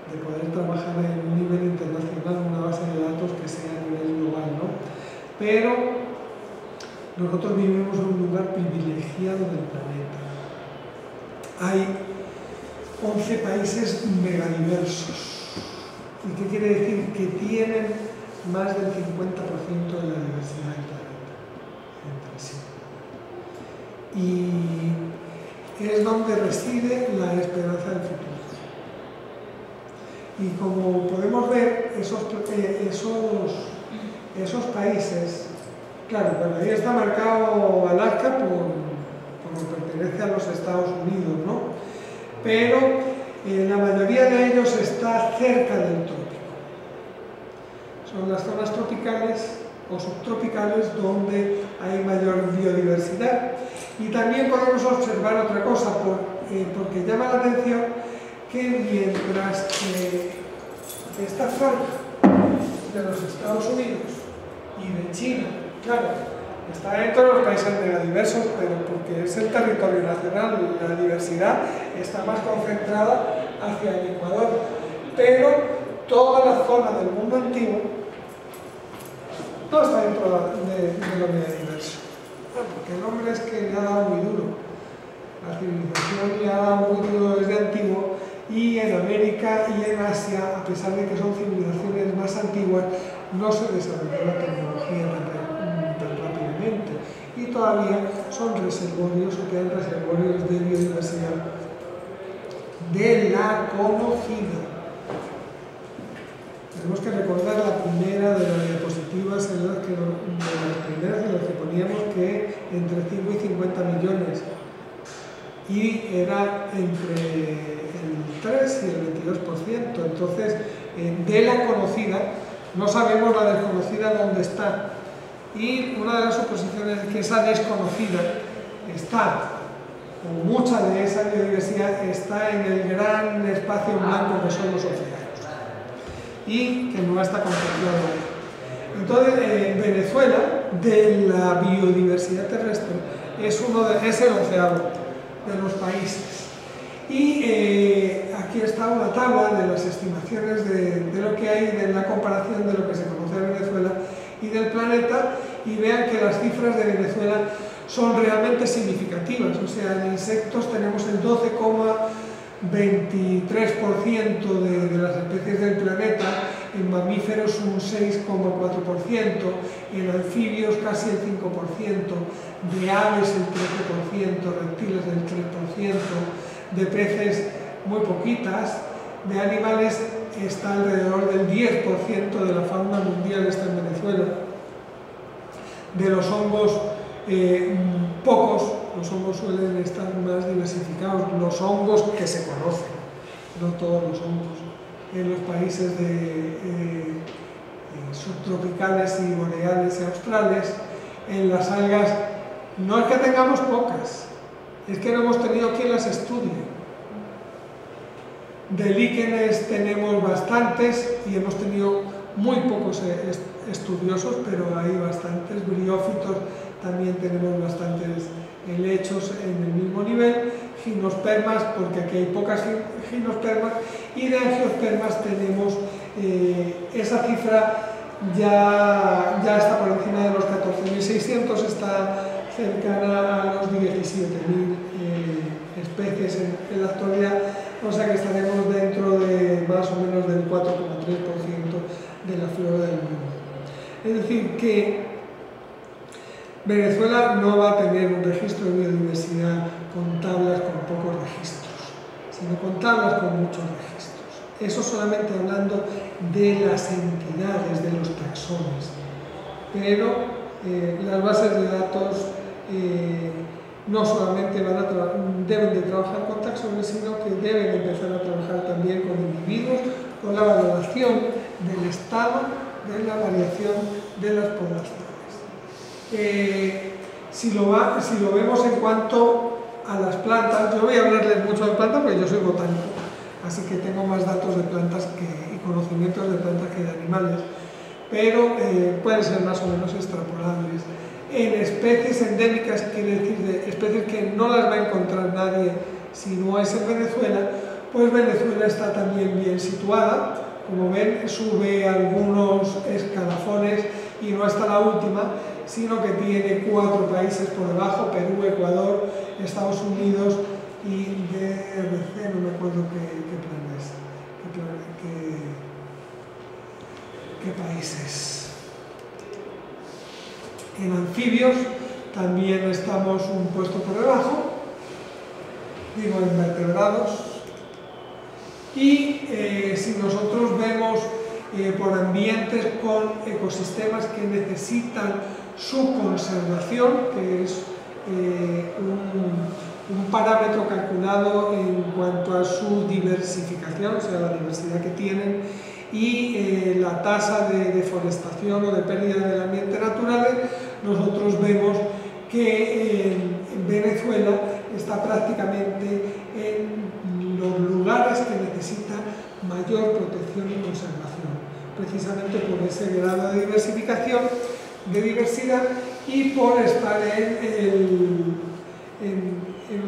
de poder trabajar en un nivel internacional, una base de datos que sea a nivel global, ¿no? Pero nosotros vivimos en un lugar privilegiado del planeta. Hay 11 países megadiversos. ¿Y qué quiere decir? Que tienen más del 50% de la diversidad del planeta entre sí. Y es donde reside la esperanza del futuro. Y como podemos ver, esos países, claro, bueno, ahí está marcado Alaska como pertenece a los Estados Unidos, ¿no? Pero la mayoría de ellos está cerca del trópico. Son las zonas tropicales o subtropicales donde hay mayor biodiversidad. Y también podemos observar otra cosa, porque llama la atención que mientras que esta franja de los Estados Unidos y de China, claro, está dentro de los países megadiversos, pero porque es el territorio nacional, la diversidad está más concentrada hacia el Ecuador, pero toda la zona del mundo antiguo no está dentro de lo megadiverso, porque el hombre es que le ha dado muy duro, la civilización le ha dado muy duro desde antiguo, y en América y en Asia, a pesar de que son civilizaciones más antiguas, no se desarrolló la tecnología tan rápidamente, y todavía son reservorios o quedan reservorios de biodiversidad de la conocida. Tenemos que recordar la primera de las diapositivas en las que entre 5 y 50 millones y era entre el 3 y el 22%. Entonces, de la conocida, no sabemos la desconocida dónde está. Y una de las suposiciones es que esa desconocida está, o mucha de esa biodiversidad está en el gran espacio en blanco que son los océanos y que no está contemplado ahí. Entonces, Venezuela, de la biodiversidad terrestre, es el océano de los países. Y aquí está una tabla de las estimaciones de lo que hay, de la comparación de lo que se conoce de Venezuela y del planeta, y vean que las cifras de Venezuela son realmente significativas. O sea, en insectos tenemos el 12,23% de las especies del planeta, en mamíferos un 6,4%, en anfibios casi el 5%, de aves el 13%, reptiles el 3%, de peces muy poquitas, de animales está alrededor del 10% de la fauna mundial está en Venezuela, de los hongos pocos, los hongos suelen estar más diversificados, los hongos que se conocen, no todos los hongos, en los países subtropicales y boreales y australes. En las algas no es que tengamos pocas, es que no hemos tenido quien las estudie. De líquenes tenemos bastantes y hemos tenido muy pocos estudiosos, pero hay bastantes. Briófitos también tenemos bastantes helechos en el mismo nivel. Gimnospermas, porque aquí hay pocas gimnospermas, y de angiospermas tenemos esa cifra ya está por encima de los 14.600, está cercana a los 17.000 especies en la actualidad, o sea que estaremos dentro de más o menos del 4,3% de la flora del mundo. Es decir, que Venezuela no va a tener un registro de biodiversidad con tablas con pocos registros, sino con tablas con muchos registros. Eso solamente hablando de las entidades, de los taxones. Pero las bases de datos no solamente deben de trabajar con taxones, sino que deben empezar a trabajar también con individuos, con la valoración del estado de la variación de las poblaciones. Si lo vemos en cuanto a las plantas, yo voy a hablarles mucho de plantas porque yo soy botánico, así que tengo más datos de plantas y conocimientos de plantas que de animales, pero pueden ser más o menos extrapolables. En especies endémicas, quiere decir de especies que no las va a encontrar nadie si no es en Venezuela, pues Venezuela está también bien situada. Como ven, sube algunos escalafones y no está la última, sino que tiene 4 países por debajo: Perú, Ecuador, Estados Unidos y DRC, no me acuerdo qué plan es, qué países. En anfibios también estamos un puesto por debajo, digo en vertebrados. Y si nosotros vemos por ambientes con ecosistemas que necesitan su conservación, que es un parámetro calculado en cuanto a su diversificación, o sea, la diversidad que tienen, y la tasa de deforestación o de pérdida del ambiente natural, nosotros vemos que en Venezuela está prácticamente en los lugares que necesitan mayor protección y conservación, precisamente por ese grado de diversificación, de diversidad, y por estar en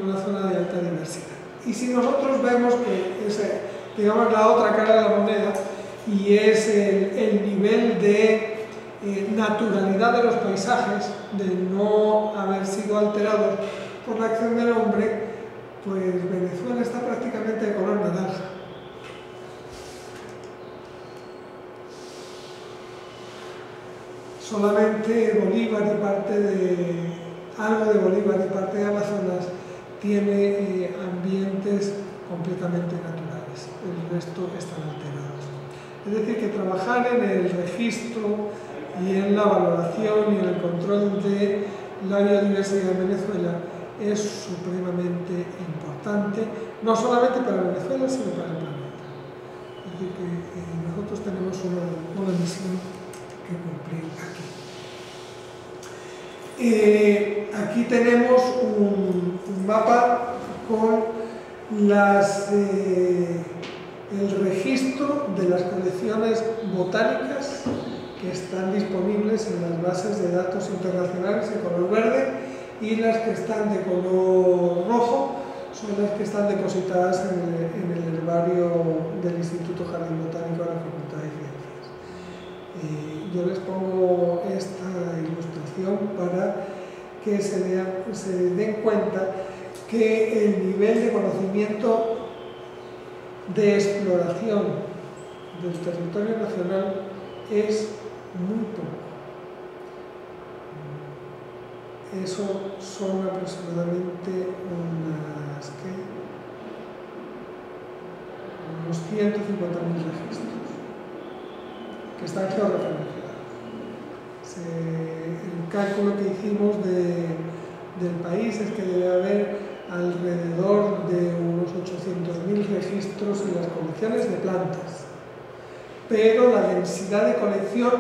una zona de alta diversidad. Y si nosotros vemos que es, digamos, la otra cara de la moneda, y es el nivel de naturalidad de los paisajes, de no haber sido alterados por la acción del hombre, pues Venezuela está prácticamente de color naranja. Solamente Bolívar y algo de Bolívar y parte de Amazonas tiene ambientes completamente naturales, el resto están alterados. Es decir, que trabajar en el registro y en la valoración y en el control de la biodiversidad en Venezuela es supremamente importante, no solamente para Venezuela, sino para el planeta. Es decir, que nosotros tenemos una misión que cumplir aquí. Aquí tenemos un mapa con el registro de las colecciones botánicas que están disponibles en las bases de datos internacionales de color verde, y las que están de color rojo son las que están depositadas en el herbario del Instituto Jardín Botánico de la Facultad de Ciencias. Yo les pongo esta ilustración para que se den cuenta que el nivel de conocimiento de exploración del territorio nacional es muy poco. Eso son aproximadamente unos 150.000 registros que están georreferenciados. El cálculo que hicimos del país es que debe haber alrededor de unos 800.000 registros en las colecciones de plantas, pero la densidad de colección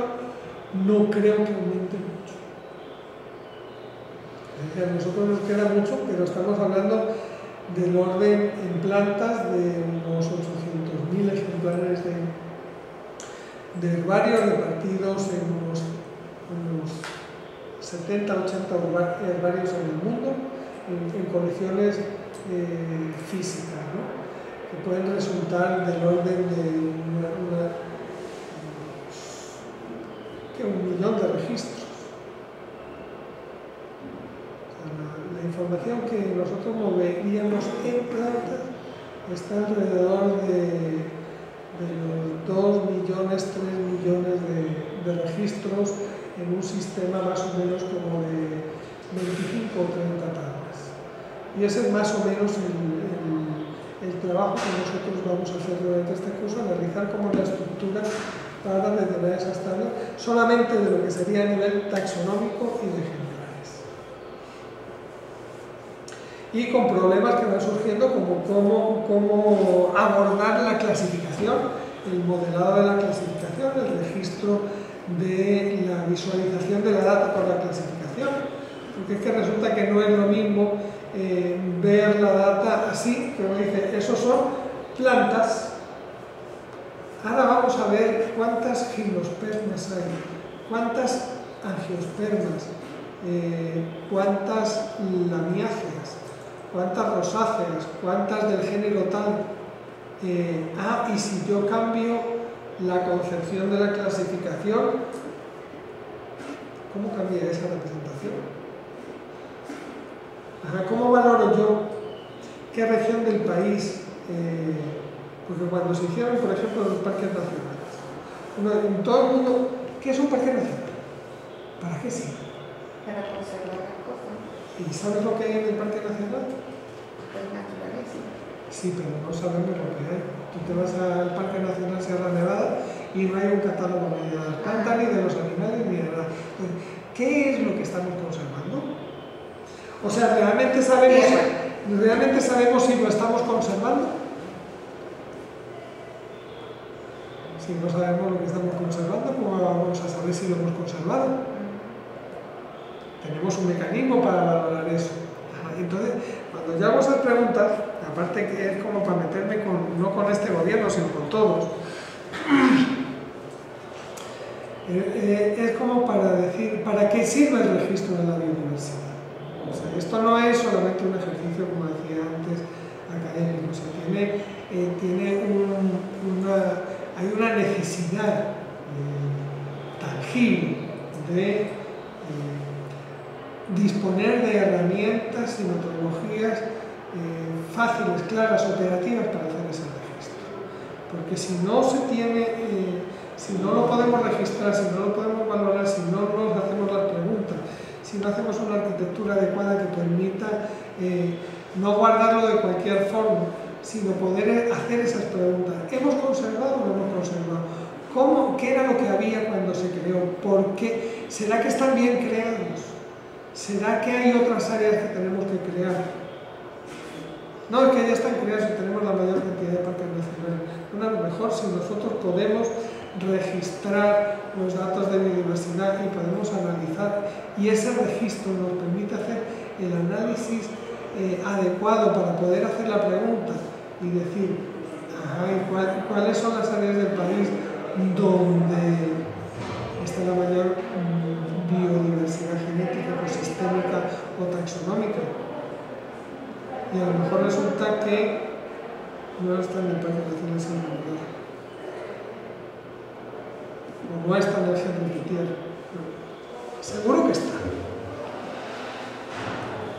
no creo que aumente mucho. A nosotros nos queda mucho, pero estamos hablando del orden en plantas de unos 800.000 ejemplares de herbarios repartidos en unos 70, 80 herbarios en el mundo, en colecciones físicas, ¿no? Que pueden resultar del orden de un millón de registros. O sea, la información que nosotros moveríamos en plantas está alrededor de los 2 millones, 3 millones de registros en un sistema más o menos como de 25 o 30 tablas. Y ese es más o menos el trabajo que nosotros vamos a hacer durante este curso, analizar cómo la estructura para determinar esas tablas, solamente de lo que sería a nivel taxonómico y de ejemplares. Y con problemas que van surgiendo, como cómo abordar la clasificación, el modelado de la clasificación, el registro de la visualización de la data por la clasificación, porque es que resulta que no es lo mismo ver la data así, que uno dice, esos son plantas. Ahora vamos a ver cuántas gimnospermas hay, cuántas angiospermas, cuántas lamiáceas, cuántas rosáceas, cuántas del género tal. Y si yo cambio la concepción de la clasificación, ¿cómo cambia esa representación? ¿Cómo valoro yo qué región del país? Porque cuando se hicieron, por ejemplo, los parques nacionales, en todo el mundo, ¿qué es un parque nacional? ¿Para qué sirve? Para conservar las cosas. ¿Y sabes lo que hay en el parque nacional? Pues naturaleza. Sí, pero no sabemos lo que hay. Tú te vas al Parque Nacional Sierra Nevada y no hay un catálogo ni de las plantas, ni de los animales, ni de nada. ¿Qué es lo que estamos conservando? O sea, ¿realmente sabemos si lo estamos conservando? Si no sabemos lo que estamos conservando, ¿cómo vamos a saber si lo hemos conservado? Tenemos un mecanismo para valorar eso. Entonces, cuando yo hago esas preguntas, aparte que es como para meterme no con este gobierno, sino con todos, es como para decir, ¿para qué sirve el registro de la biodiversidad? O sea, esto no es solamente un ejercicio, como decía antes, académico, o sea, hay una necesidad tangible de disponer de herramientas y metodologías fáciles, claras, operativas para hacer ese registro. Porque si no se tiene, si no lo podemos registrar, si no lo podemos valorar, si no nos hacemos las preguntas, si no hacemos una arquitectura adecuada que permita no guardarlo de cualquier forma, sino poder hacer esas preguntas. ¿Hemos conservado o no hemos conservado? ¿Qué era lo que había cuando se creó? ¿Por qué? ¿Será que están bien creados? ¿Será que hay otras áreas que tenemos que crear? No, es que ya están creadas y tenemos la mayor cantidad de parques nacionales. Bueno, a lo mejor si nosotros podemos registrar los datos de biodiversidad y podemos analizar, y ese registro nos permite hacer el análisis adecuado para poder hacer la pregunta y decir, ¿cuáles son las áreas del país donde está la mayor biodiversidad genética, ecosistémica o taxonómica? Y a lo mejor resulta que no están en el Parque Nacional Singapur, o no está en el Gentiltierra. Seguro que está.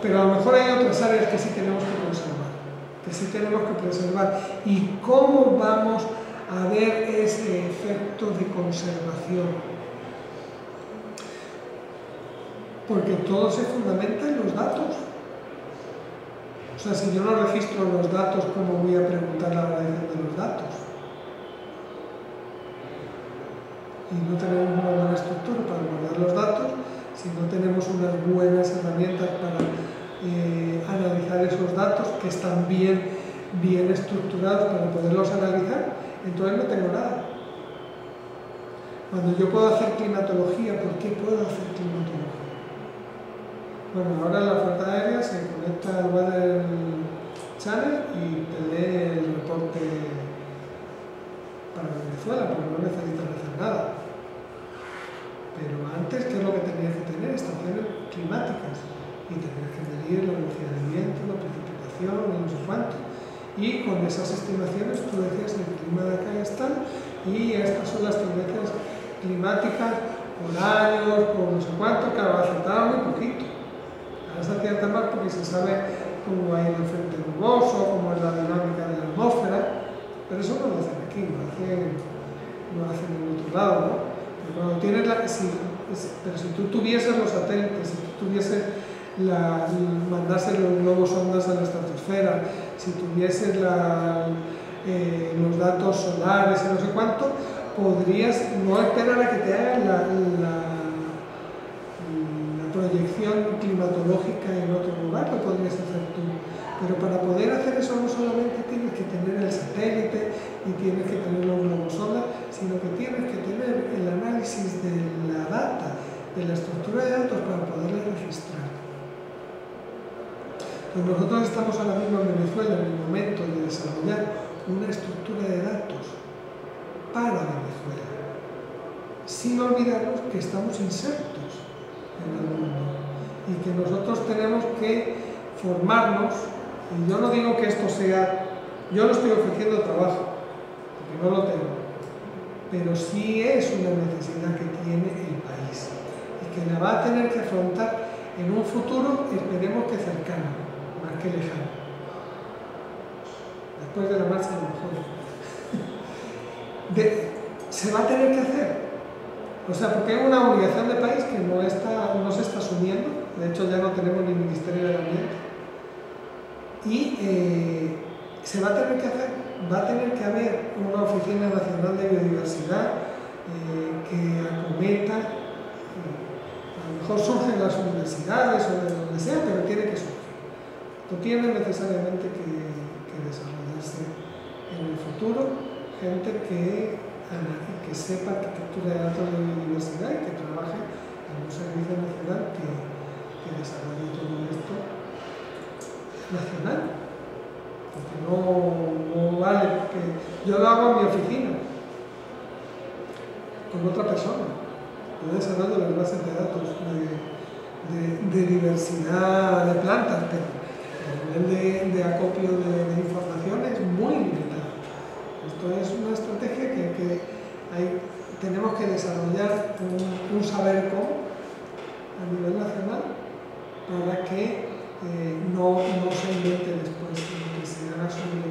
Pero a lo mejor hay otras áreas que sí tenemos que preservar, ¿Y cómo vamos a ver ese efecto de conservación? Porque todo se fundamenta en los datos. O sea, si yo no registro los datos, ¿cómo voy a preguntar la validación de los datos? Y no tenemos una buena estructura para guardar los datos, si no tenemos unas buenas herramientas para analizar esos datos que están bien estructurados para poderlos analizar, entonces no tengo nada. Cuando yo puedo hacer climatología, ¿por qué puedo hacer climatología? Bueno, ahora la Fuerza Aérea se conecta al Weather Channel y te lee el reporte para Venezuela, porque no necesitas hacer nada. Pero antes, ¿qué es lo que tenías que tener? Estaciones climáticas. Y tenías que medir la velocidad del viento, la precipitación, no sé cuánto. Y con esas estimaciones tú decías el clima de acá es tal, y estas son las tendencias climáticas por años, por no sé cuánto, que acertaron muy poquito. Ahora se acierta más porque se sabe cómo hay el frente nuboso, cómo es la dinámica de la atmósfera, pero eso no lo hacen aquí, lo hacen en otro lado, ¿no? Pero cuando tienes pero si tú tuvieses los satélites, si tú tuvieses mandarse los globos ondas a la estratosfera, si tuvieses los datos solares y no sé cuánto, podrías no esperar a que te hagan la proyección climatológica en otro lugar, lo podrías hacer tú. Pero para poder hacer eso no solamente tienes que tener el satélite y tienes que tener los globos sonda, sino que tienes que tener el análisis de la data, de la estructura de datos para poderla registrar. Pues nosotros estamos ahora mismo en Venezuela en el momento de desarrollar una estructura de datos para Venezuela, sin olvidarnos que estamos insertos en el mundo y que nosotros tenemos que formarnos. Y yo no digo que esto sea, yo no estoy ofreciendo trabajo, porque no lo tengo, pero sí es una necesidad que tiene el país y que la va a tener que afrontar en un futuro, esperemos que cercano, más que lejano, después de la marcha a lo mejor. Se va a tener que hacer. O sea, porque hay una obligación de país que no se está asumiendo. De hecho, ya no tenemos ni Ministerio del Ambiente. Y se va a tener que hacer. Va a tener que haber una Oficina Nacional de Biodiversidad que acometa. A lo mejor surgen las universidades o de donde sea, pero tiene que surgir. No tiene necesariamente que desarrollarse en el futuro gente que sepa arquitectura de datos de biodiversidad y que trabaje en un servicio nacional que desarrolle todo esto nacional. Porque no vale, porque yo lo hago en mi oficina con otra persona. Yo desarrollo las bases de datos de diversidad de plantas, pero el nivel de acopio de información es muy limitado. Esto es una estrategia que tenemos que desarrollar un saber cómo a nivel nacional para que no se invente después, sino que se haga sobre